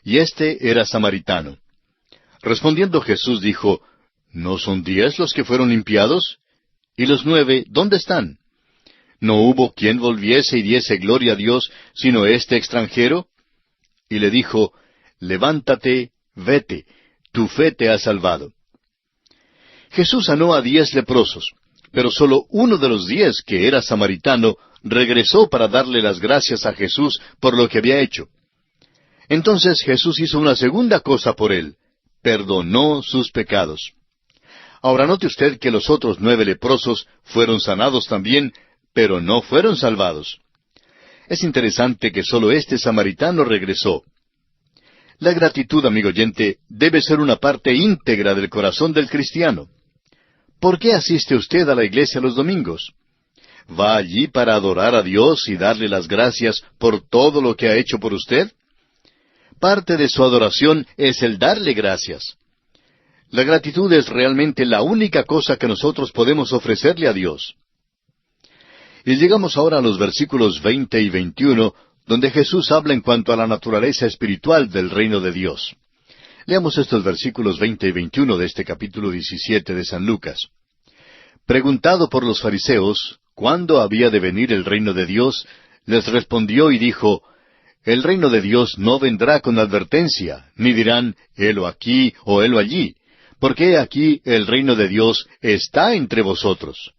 Y éste era samaritano. Respondiendo Jesús dijo, ¿no son 10 los que fueron limpiados? ¿Y los 9 dónde están? ¿No hubo quien volviese y diese gloria a Dios, sino este extranjero? Y le dijo, levántate, vete, tu fe te ha salvado. Jesús sanó a 10 leprosos, pero solo uno de los 10, que era samaritano, regresó para darle las gracias a Jesús por lo que había hecho. Entonces Jesús hizo una segunda cosa por él, perdonó sus pecados. Ahora note usted que los otros 9 leprosos fueron sanados también, pero no fueron salvados. Es interesante que solo este samaritano regresó. La gratitud, amigo oyente, debe ser una parte íntegra del corazón del cristiano. ¿Por qué asiste usted a la iglesia los domingos? ¿Va allí para adorar a Dios y darle las gracias por todo lo que ha hecho por usted? Parte de su adoración es el darle gracias. La gratitud es realmente la única cosa que nosotros podemos ofrecerle a Dios. Y llegamos ahora a los versículos 20 y 21, donde Jesús habla en cuanto a la naturaleza espiritual del reino de Dios. Leamos estos versículos 20 y 21 de este capítulo 17 de San Lucas. Preguntado por los fariseos, ¿cuándo había de venir el reino de Dios?, les respondió y dijo, el reino de Dios no vendrá con advertencia, ni dirán, helo aquí o helo allí, porque he aquí el reino de Dios está entre vosotros.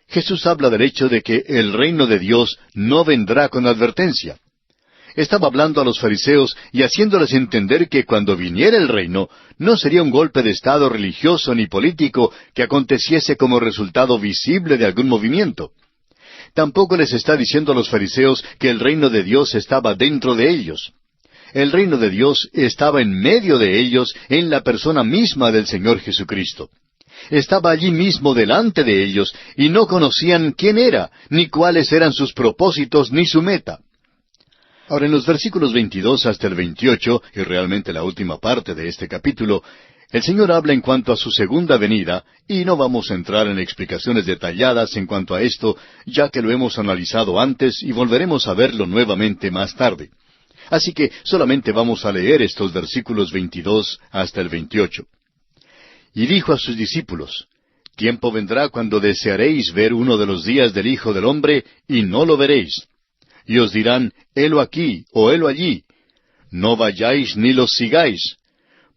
Jesús habla del hecho de que el reino de Dios no vendrá con advertencia. Estaba hablando a los fariseos y haciéndoles entender que cuando viniera el reino, no sería un golpe de estado religioso ni político que aconteciese como resultado visible de algún movimiento. Tampoco les está diciendo a los fariseos que el reino de Dios estaba dentro de ellos. El reino de Dios estaba en medio de ellos en la persona misma del Señor Jesucristo. Estaba allí mismo delante de ellos y no conocían quién era, ni cuáles eran sus propósitos, ni su meta. Ahora, en los versículos 22 hasta el 28, y realmente la última parte de este capítulo, el Señor habla en cuanto a su segunda venida, y no vamos a entrar en explicaciones detalladas en cuanto a esto, ya que lo hemos analizado antes y volveremos a verlo nuevamente más tarde. Así que solamente vamos a leer estos versículos 22 hasta el 28. Y dijo a sus discípulos, tiempo vendrá cuando desearéis ver uno de los días del Hijo del Hombre, y no lo veréis. Y os dirán, helo aquí o helo allí. No vayáis ni los sigáis.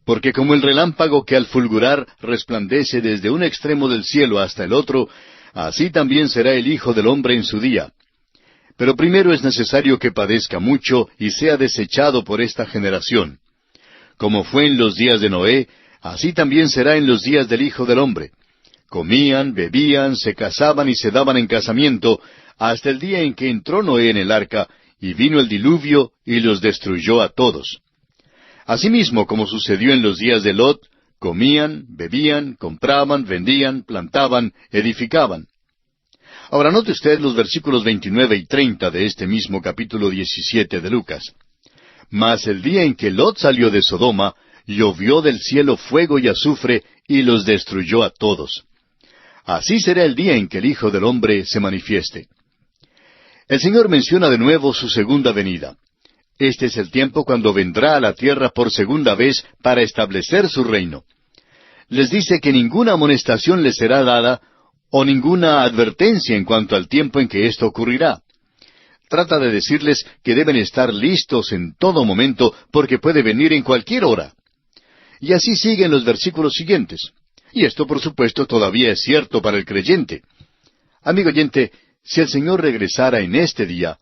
Porque como el relámpago que al fulgurar resplandece desde un extremo del cielo hasta el otro, así también será el Hijo del Hombre en su día. Pero primero es necesario que padezca mucho y sea desechado por esta generación. Como fue en los días de Noé, así también será en los días del Hijo del Hombre. Comían, bebían, se casaban y se daban en casamiento, hasta el día en que entró Noé en el arca, y vino el diluvio y los destruyó a todos. Asimismo, como sucedió en los días de Lot, comían, bebían, compraban, vendían, plantaban, edificaban. Ahora note usted los versículos 29 y 30 de este mismo capítulo 17 de Lucas. Mas el día en que Lot salió de Sodoma, llovió del cielo fuego y azufre, y los destruyó a todos. Así será el día en que el Hijo del Hombre se manifieste. El Señor menciona de nuevo su segunda venida. Este es el tiempo cuando vendrá a la tierra por segunda vez para establecer su reino. Les dice que ninguna amonestación les será dada o ninguna advertencia en cuanto al tiempo en que esto ocurrirá. Trata de decirles que deben estar listos en todo momento porque puede venir en cualquier hora. Y así siguen los versículos siguientes. Y esto, por supuesto, todavía es cierto para el creyente. Amigo oyente, si el Señor regresara en este día,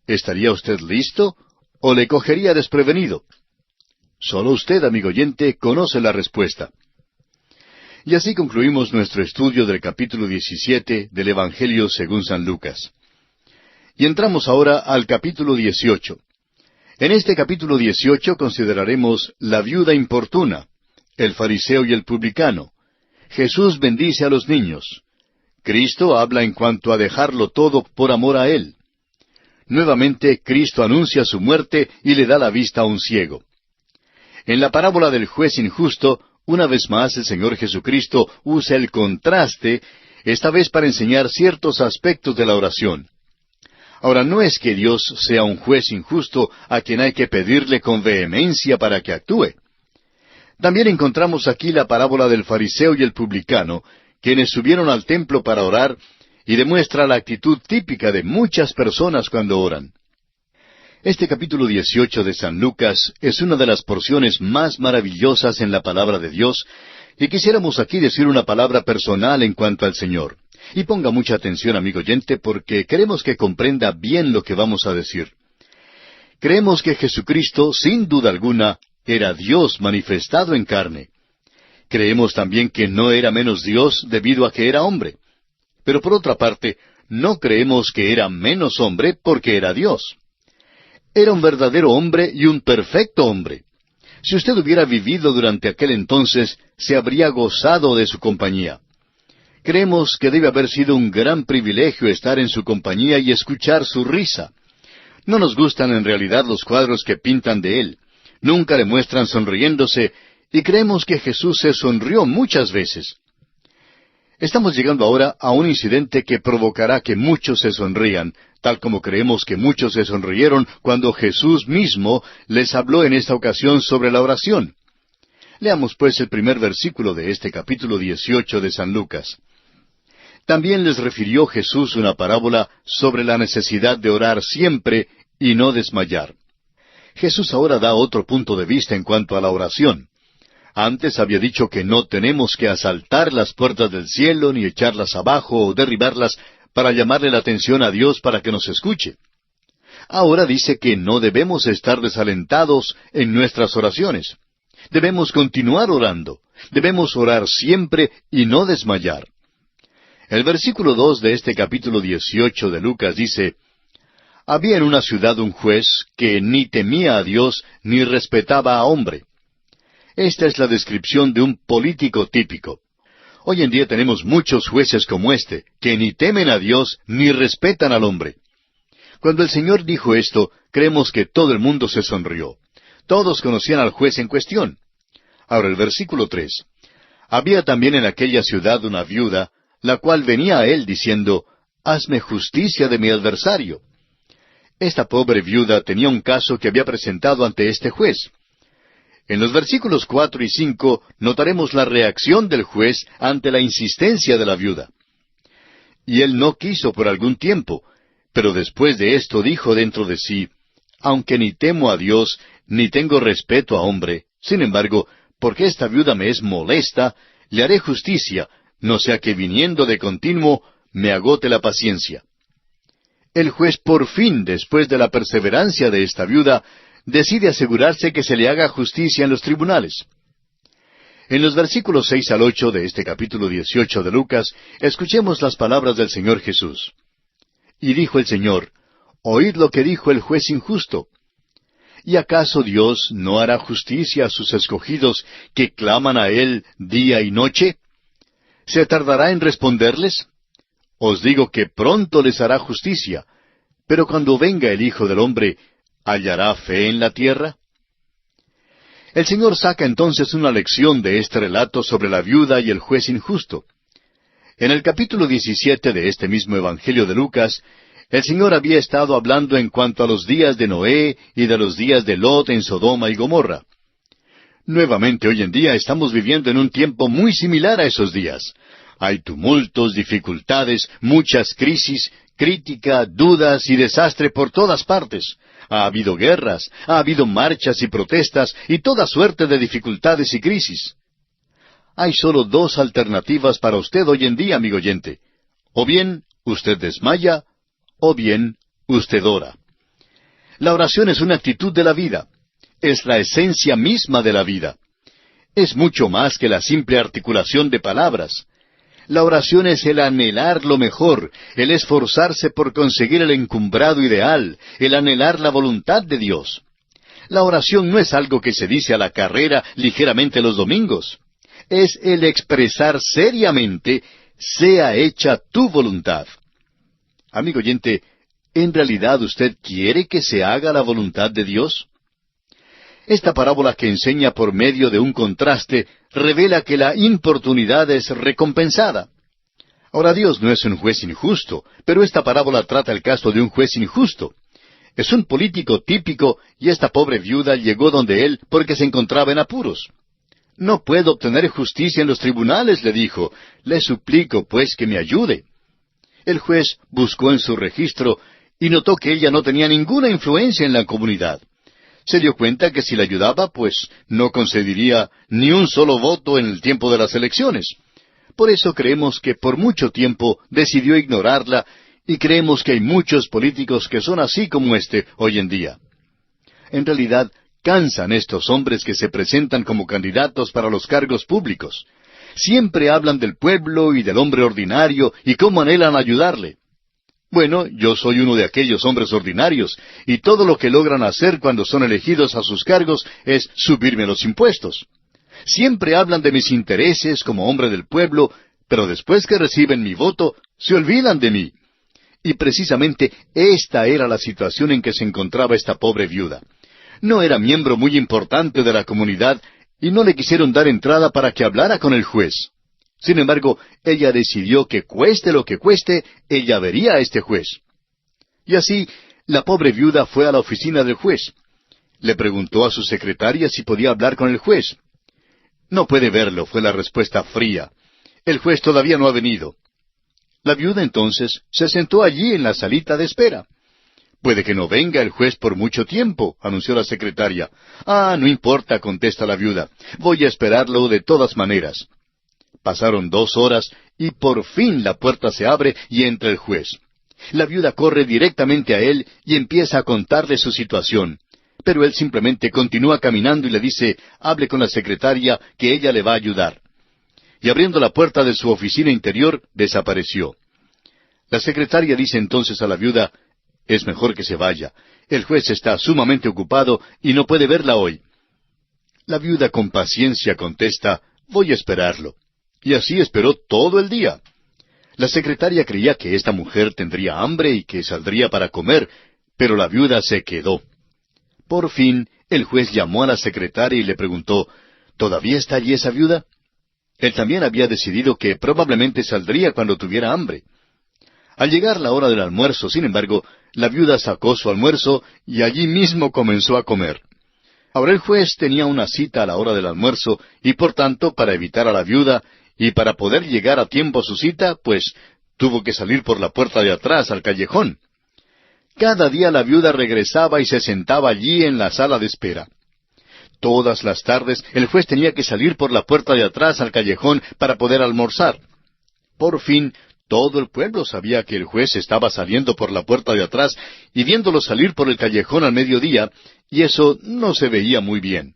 ¿estaría usted listo o le cogería desprevenido? Solo usted, amigo oyente, conoce la respuesta. Y así concluimos nuestro estudio del capítulo 17 del Evangelio según San Lucas. Y entramos ahora al capítulo 18. En este capítulo 18 consideraremos la viuda importuna, el fariseo y el publicano. Jesús bendice a los niños. Cristo habla en cuanto a dejarlo todo por amor a Él. Nuevamente, Cristo anuncia su muerte y le da la vista a un ciego. En la parábola del juez injusto, una vez más el Señor Jesucristo usa el contraste, esta vez para enseñar ciertos aspectos de la oración. Ahora, no es que Dios sea un juez injusto a quien hay que pedirle con vehemencia para que actúe. También encontramos aquí la parábola del fariseo y el publicano, quienes subieron al templo para orar, y demuestra la actitud típica de muchas personas cuando oran. Este capítulo 18 de San Lucas es una de las porciones más maravillosas en la palabra de Dios, y quisiéramos aquí decir una palabra personal en cuanto al Señor. Y ponga mucha atención, amigo oyente, porque queremos que comprenda bien lo que vamos a decir. Creemos que Jesucristo, sin duda alguna, era Dios manifestado en carne. Creemos también que no era menos Dios debido a que era hombre. Pero por otra parte, no creemos que era menos hombre porque era Dios. Era un verdadero hombre y un perfecto hombre. Si usted hubiera vivido durante aquel entonces, se habría gozado de su compañía. Creemos que debe haber sido un gran privilegio estar en su compañía y escuchar su risa. No nos gustan en realidad los cuadros que pintan de él. Nunca le muestran sonriéndose, y creemos que Jesús se sonrió muchas veces. Estamos llegando ahora a un incidente que provocará que muchos se sonrían, tal como creemos que muchos se sonrieron cuando Jesús mismo les habló en esta ocasión sobre la oración. Leamos pues el primer versículo de este capítulo 18 de San Lucas. También les refirió Jesús una parábola sobre la necesidad de orar siempre y no desmayar. Jesús ahora da otro punto de vista en cuanto a la oración. Antes había dicho que no tenemos que asaltar las puertas del cielo, ni echarlas abajo o derribarlas para llamarle la atención a Dios para que nos escuche. Ahora dice que no debemos estar desalentados en nuestras oraciones. Debemos continuar orando. Debemos orar siempre y no desmayar. El versículo 2 de este capítulo 18 de Lucas dice, «Había en una ciudad un juez que ni temía a Dios ni respetaba a hombre». Esta es la descripción de un político típico. Hoy en día tenemos muchos jueces como este, que ni temen a Dios ni respetan al hombre. Cuando el Señor dijo esto, creemos que todo el mundo se sonrió. Todos conocían al juez en cuestión. Ahora el versículo 3. «Había también en aquella ciudad una viuda, la cual venía a él diciendo, «Hazme justicia de mi adversario». Esta pobre viuda tenía un caso que había presentado ante este juez. En los versículos 4 y 5 notaremos la reacción del juez ante la insistencia de la viuda. Y él no quiso por algún tiempo, pero después de esto dijo dentro de sí, «Aunque ni temo a Dios, ni tengo respeto a hombre, sin embargo, porque esta viuda me es molesta, le haré justicia, no sea que viniendo de continuo me agote la paciencia». El juez por fin, después de la perseverancia de esta viuda, decide asegurarse que se le haga justicia en los tribunales. En los versículos 6 al 8 de este capítulo 18 de Lucas, escuchemos las palabras del Señor Jesús. «Y dijo el Señor, oíd lo que dijo el juez injusto. ¿Y acaso Dios no hará justicia a sus escogidos que claman a Él día y noche? ¿Se tardará en responderles? Os digo que pronto les hará justicia, pero cuando venga el Hijo del Hombre, ¿hallará fe en la tierra?» El Señor saca entonces una lección de este relato sobre la viuda y el juez injusto. En el capítulo 17 de este mismo Evangelio de Lucas, el Señor había estado hablando en cuanto a los días de Noé y de los días de Lot en Sodoma y Gomorra. Nuevamente hoy en día estamos viviendo en un tiempo muy similar a esos días. Hay tumultos, dificultades, muchas crisis, crítica, dudas y desastre por todas partes. Ha habido guerras, ha habido marchas y protestas y toda suerte de dificultades y crisis. Hay solo dos alternativas para usted hoy en día, amigo oyente. O bien usted desmaya, o bien usted ora. La oración es una actitud de la vida. Es la esencia misma de la vida. Es mucho más que la simple articulación de palabras. La oración es el anhelar lo mejor, el esforzarse por conseguir el encumbrado ideal, el anhelar la voluntad de Dios. La oración no es algo que se dice a la carrera ligeramente los domingos. Es el expresar seriamente, sea hecha tu voluntad. Amigo oyente, ¿en realidad usted quiere que se haga la voluntad de Dios? Esta parábola que enseña por medio de un contraste revela que la importunidad es recompensada. Ahora Dios no es un juez injusto, pero esta parábola trata el caso de un juez injusto. Es un político típico y esta pobre viuda llegó donde él porque se encontraba en apuros. No puedo obtener justicia en los tribunales, le dijo. Le suplico, pues, que me ayude. El juez buscó en su registro y notó que ella no tenía ninguna influencia en la comunidad. Se dio cuenta que si la ayudaba, pues no concedería ni un solo voto en el tiempo de las elecciones. Por eso creemos que por mucho tiempo decidió ignorarla y creemos que hay muchos políticos que son así como este hoy en día. En realidad, cansan estos hombres que se presentan como candidatos para los cargos públicos. Siempre hablan del pueblo y del hombre ordinario y cómo anhelan ayudarle. Bueno, yo soy uno de aquellos hombres ordinarios, y todo lo que logran hacer cuando son elegidos a sus cargos es subirme los impuestos. Siempre hablan de mis intereses como hombre del pueblo, pero después que reciben mi voto, se olvidan de mí. Y precisamente esta era la situación en que se encontraba esta pobre viuda. No era miembro muy importante de la comunidad y no le quisieron dar entrada para que hablara con el juez. Sin embargo, ella decidió que cueste lo que cueste, ella vería a este juez. Y así, la pobre viuda fue a la oficina del juez. Le preguntó a su secretaria si podía hablar con el juez. No puede verlo, fue la respuesta fría. El juez todavía no ha venido. La viuda entonces se sentó allí en la salita de espera. Puede que no venga el juez por mucho tiempo, anunció la secretaria. No importa, contesta la viuda. Voy a esperarlo de todas maneras. Pasaron 2 horas y por fin la puerta se abre y entra el juez. La viuda corre directamente a él y empieza a contarle su situación. Pero él simplemente continúa caminando y le dice, hable con la secretaria que ella le va a ayudar. Y abriendo la puerta de su oficina interior, desapareció. La secretaria dice entonces a la viuda, es mejor que se vaya. El juez está sumamente ocupado y no puede verla hoy. La viuda con paciencia contesta, voy a esperarlo. Y así esperó todo el día. La secretaria creía que esta mujer tendría hambre y que saldría para comer, pero la viuda se quedó. Por fin, el juez llamó a la secretaria y le preguntó, ¿todavía está allí esa viuda? Él también había decidido que probablemente saldría cuando tuviera hambre. Al llegar la hora del almuerzo, sin embargo, la viuda sacó su almuerzo y allí mismo comenzó a comer. Ahora el juez tenía una cita a la hora del almuerzo y por tanto, para evitar a la viuda y para poder llegar a tiempo a su cita, pues tuvo que salir por la puerta de atrás al callejón. Cada día la viuda regresaba y se sentaba allí en la sala de espera. Todas las tardes el juez tenía que salir por la puerta de atrás al callejón para poder almorzar. Por fin, todo el pueblo sabía que el juez estaba saliendo por la puerta de atrás y viéndolo salir por el callejón al mediodía, y eso no se veía muy bien.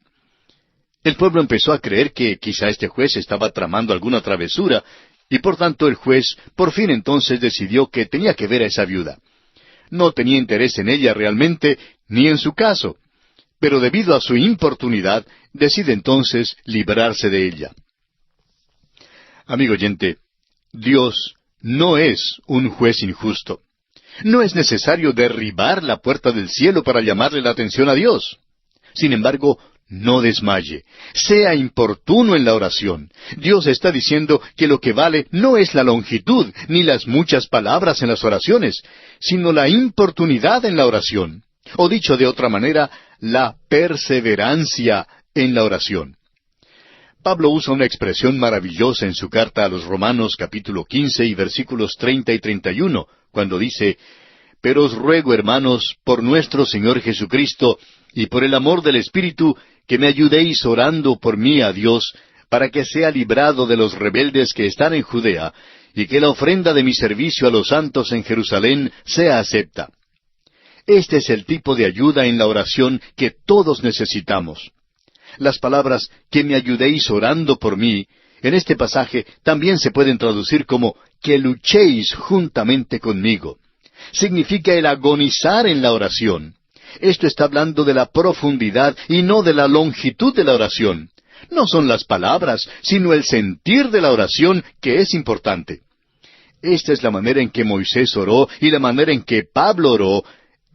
El pueblo empezó a creer que quizá este juez estaba tramando alguna travesura, y por tanto el juez por fin entonces decidió que tenía que ver a esa viuda. No tenía interés en ella realmente, ni en su caso, pero debido a su importunidad, decide entonces librarse de ella. Amigo oyente, Dios no es un juez injusto. No es necesario derribar la puerta del cielo para llamarle la atención a Dios. Sin embargo, no desmaye. Sea importuno en la oración. Dios está diciendo que lo que vale no es la longitud ni las muchas palabras en las oraciones, sino la importunidad en la oración. O dicho de otra manera, la perseverancia en la oración. Pablo usa una expresión maravillosa en su carta a los Romanos capítulo 15 y versículos 30 y 31, cuando dice, «Pero os ruego, hermanos, por nuestro Señor Jesucristo y por el amor del Espíritu, que me ayudéis orando por mí a Dios, para que sea librado de los rebeldes que están en Judea, y que la ofrenda de mi servicio a los santos en Jerusalén sea acepta». Este es el tipo de ayuda en la oración que todos necesitamos. Las palabras «que me ayudéis orando por mí» en este pasaje también se pueden traducir como «que luchéis juntamente conmigo». Significa el agonizar en la oración. Esto está hablando de la profundidad y no de la longitud de la oración. No son las palabras, sino el sentir de la oración que es importante. Esta es la manera en que Moisés oró y la manera en que Pablo oró,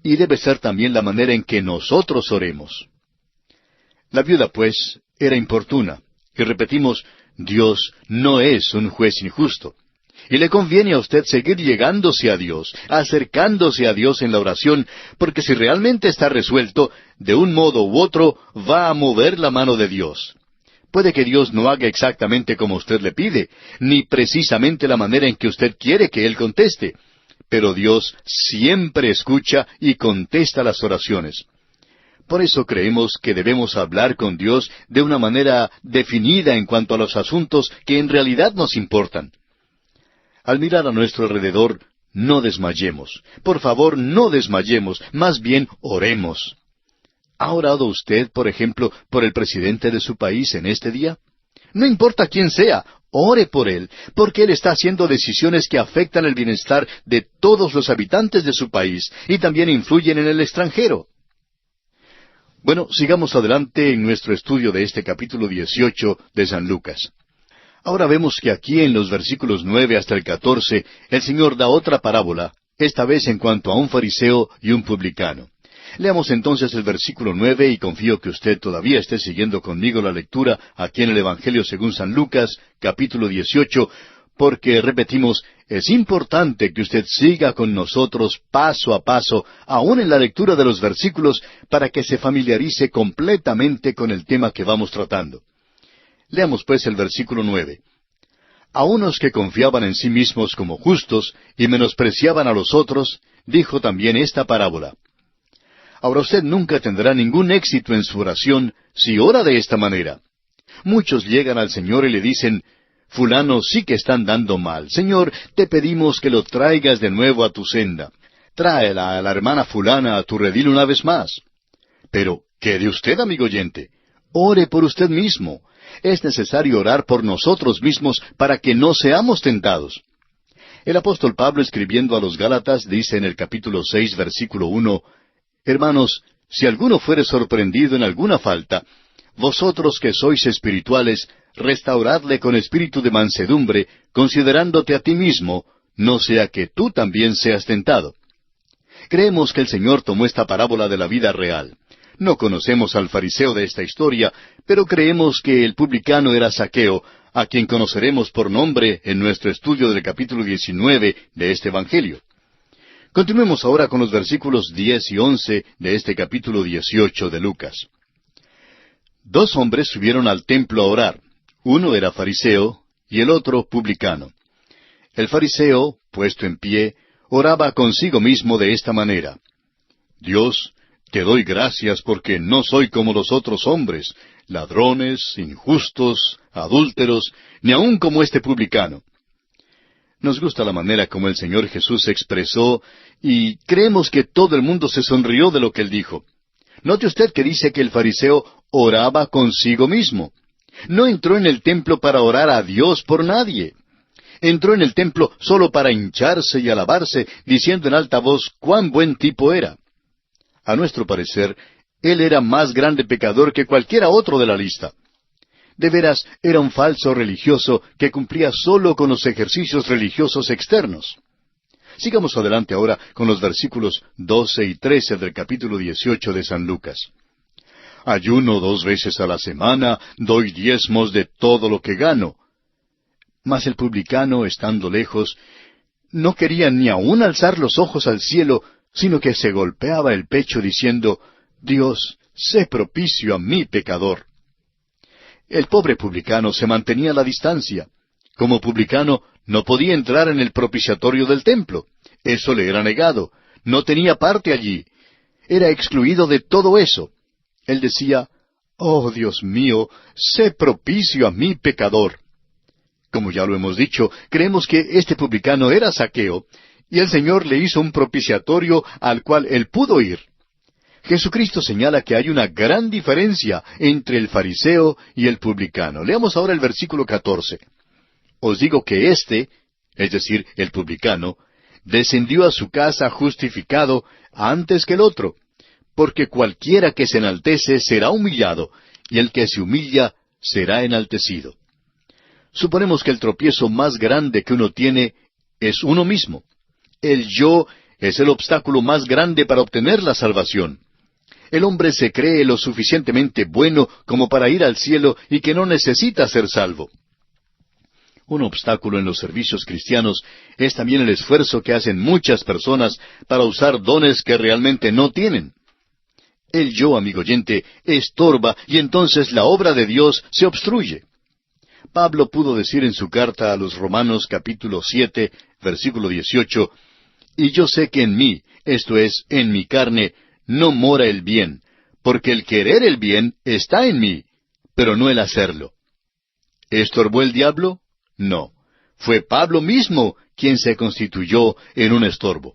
y debe ser también la manera en que nosotros oremos. La viuda, pues, era importuna. Y repetimos, Dios no es un juez injusto. Y le conviene a usted seguir llegándose a Dios, acercándose a Dios en la oración, porque si realmente está resuelto, de un modo u otro, va a mover la mano de Dios. Puede que Dios no haga exactamente como usted le pide, ni precisamente la manera en que usted quiere que Él conteste, pero Dios siempre escucha y contesta las oraciones. Por eso creemos que debemos hablar con Dios de una manera definida en cuanto a los asuntos que en realidad nos importan. Al mirar a nuestro alrededor, no desmayemos. Por favor, no desmayemos, más bien oremos. ¿Ha orado usted, por ejemplo, por el presidente de su país en este día? No importa quién sea, ore por él, porque él está haciendo decisiones que afectan el bienestar de todos los habitantes de su país y también influyen en el extranjero. Bueno, sigamos adelante en nuestro estudio de este capítulo 18 de San Lucas. Ahora vemos que aquí en los versículos 9 hasta el 14, el Señor da otra parábola, esta vez en cuanto a un fariseo y un publicano. Leamos entonces el versículo 9 y confío que usted todavía esté siguiendo conmigo la lectura aquí en el Evangelio según San Lucas, capítulo 18, porque, repetimos, es importante que usted siga con nosotros paso a paso, aún en la lectura de los versículos, para que se familiarice completamente con el tema que vamos tratando. Leamos pues el versículo 9. A unos que confiaban en sí mismos como justos y menospreciaban a los otros, dijo también esta parábola. Ahora usted nunca tendrá ningún éxito en su oración si ora de esta manera. Muchos llegan al Señor y le dicen, fulano sí que está andando mal. Señor, te pedimos que lo traigas de nuevo a tu senda. Tráela a la hermana fulana a tu redil una vez más. Pero, ¿qué de usted, amigo oyente? Ore por usted mismo. Es necesario orar por nosotros mismos para que no seamos tentados. El apóstol Pablo, escribiendo a los Gálatas, dice en el capítulo 6, versículo 1, Hermanos, si alguno fuere sorprendido en alguna falta, vosotros que sois espirituales, restauradle con espíritu de mansedumbre, considerándote a ti mismo, no sea que tú también seas tentado. Creemos que el Señor tomó esta parábola de la vida real. No conocemos al fariseo de esta historia, pero creemos que el publicano era Zaqueo, a quien conoceremos por nombre en nuestro estudio del capítulo 19 de este Evangelio. Continuemos ahora con los versículos 10 y 11 de este capítulo 18 de Lucas. Dos hombres subieron al templo a orar. Uno era fariseo y el otro publicano. El fariseo, puesto en pie, oraba consigo mismo de esta manera. Dios, te doy gracias porque no soy como los otros hombres, ladrones, injustos, adúlteros, ni aun como este publicano. Nos gusta la manera como el Señor Jesús se expresó y creemos que todo el mundo se sonrió de lo que Él dijo. Note usted que dice que el fariseo oraba consigo mismo. No entró en el templo para orar a Dios por nadie. Entró en el templo solo para hincharse y alabarse, diciendo en alta voz cuán buen tipo era. A nuestro parecer, él era más grande pecador que cualquiera otro de la lista. De veras, era un falso religioso que cumplía solo con los ejercicios religiosos externos. Sigamos adelante ahora con los versículos 12 y 13 del capítulo 18 de San Lucas. Ayuno 2 veces a la semana, doy diezmos de todo lo que gano. Mas el publicano, estando lejos, no quería ni aun alzar los ojos al cielo, sino que se golpeaba el pecho diciendo, Dios, sé propicio a mí pecador. El pobre publicano se mantenía a la distancia. Como publicano, no podía entrar en el propiciatorio del templo. Eso le era negado. No tenía parte allí. Era excluido de todo eso. Él decía, oh Dios mío, sé propicio a mí pecador. Como ya lo hemos dicho, creemos que este publicano era Zaqueo, y el Señor le hizo un propiciatorio al cual él pudo ir. Jesucristo señala que hay una gran diferencia entre el fariseo y el publicano. Leamos ahora el versículo 14. Os digo que éste, es decir, el publicano, descendió a su casa justificado antes que el otro, porque cualquiera que se enaltece será humillado, y el que se humilla será enaltecido. Suponemos que el tropiezo más grande que uno tiene es uno mismo. El yo es el obstáculo más grande para obtener la salvación. El hombre se cree lo suficientemente bueno como para ir al cielo y que no necesita ser salvo. Un obstáculo en los servicios cristianos es también el esfuerzo que hacen muchas personas para usar dones que realmente no tienen. El yo, amigo oyente, estorba y entonces la obra de Dios se obstruye. Pablo pudo decir en su carta a los Romanos capítulo 7, versículo 18, «Y yo sé que en mí, esto es, en mi carne, no mora el bien, porque el querer el bien está en mí, pero no el hacerlo». ¿Estorbó el diablo? No. Fue Pablo mismo quien se constituyó en un estorbo.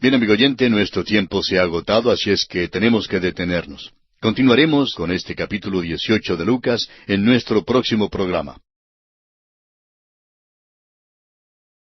Bien, amigo oyente, nuestro tiempo se ha agotado, así es que tenemos que detenernos. Continuaremos con este capítulo 18 de Lucas en nuestro próximo programa.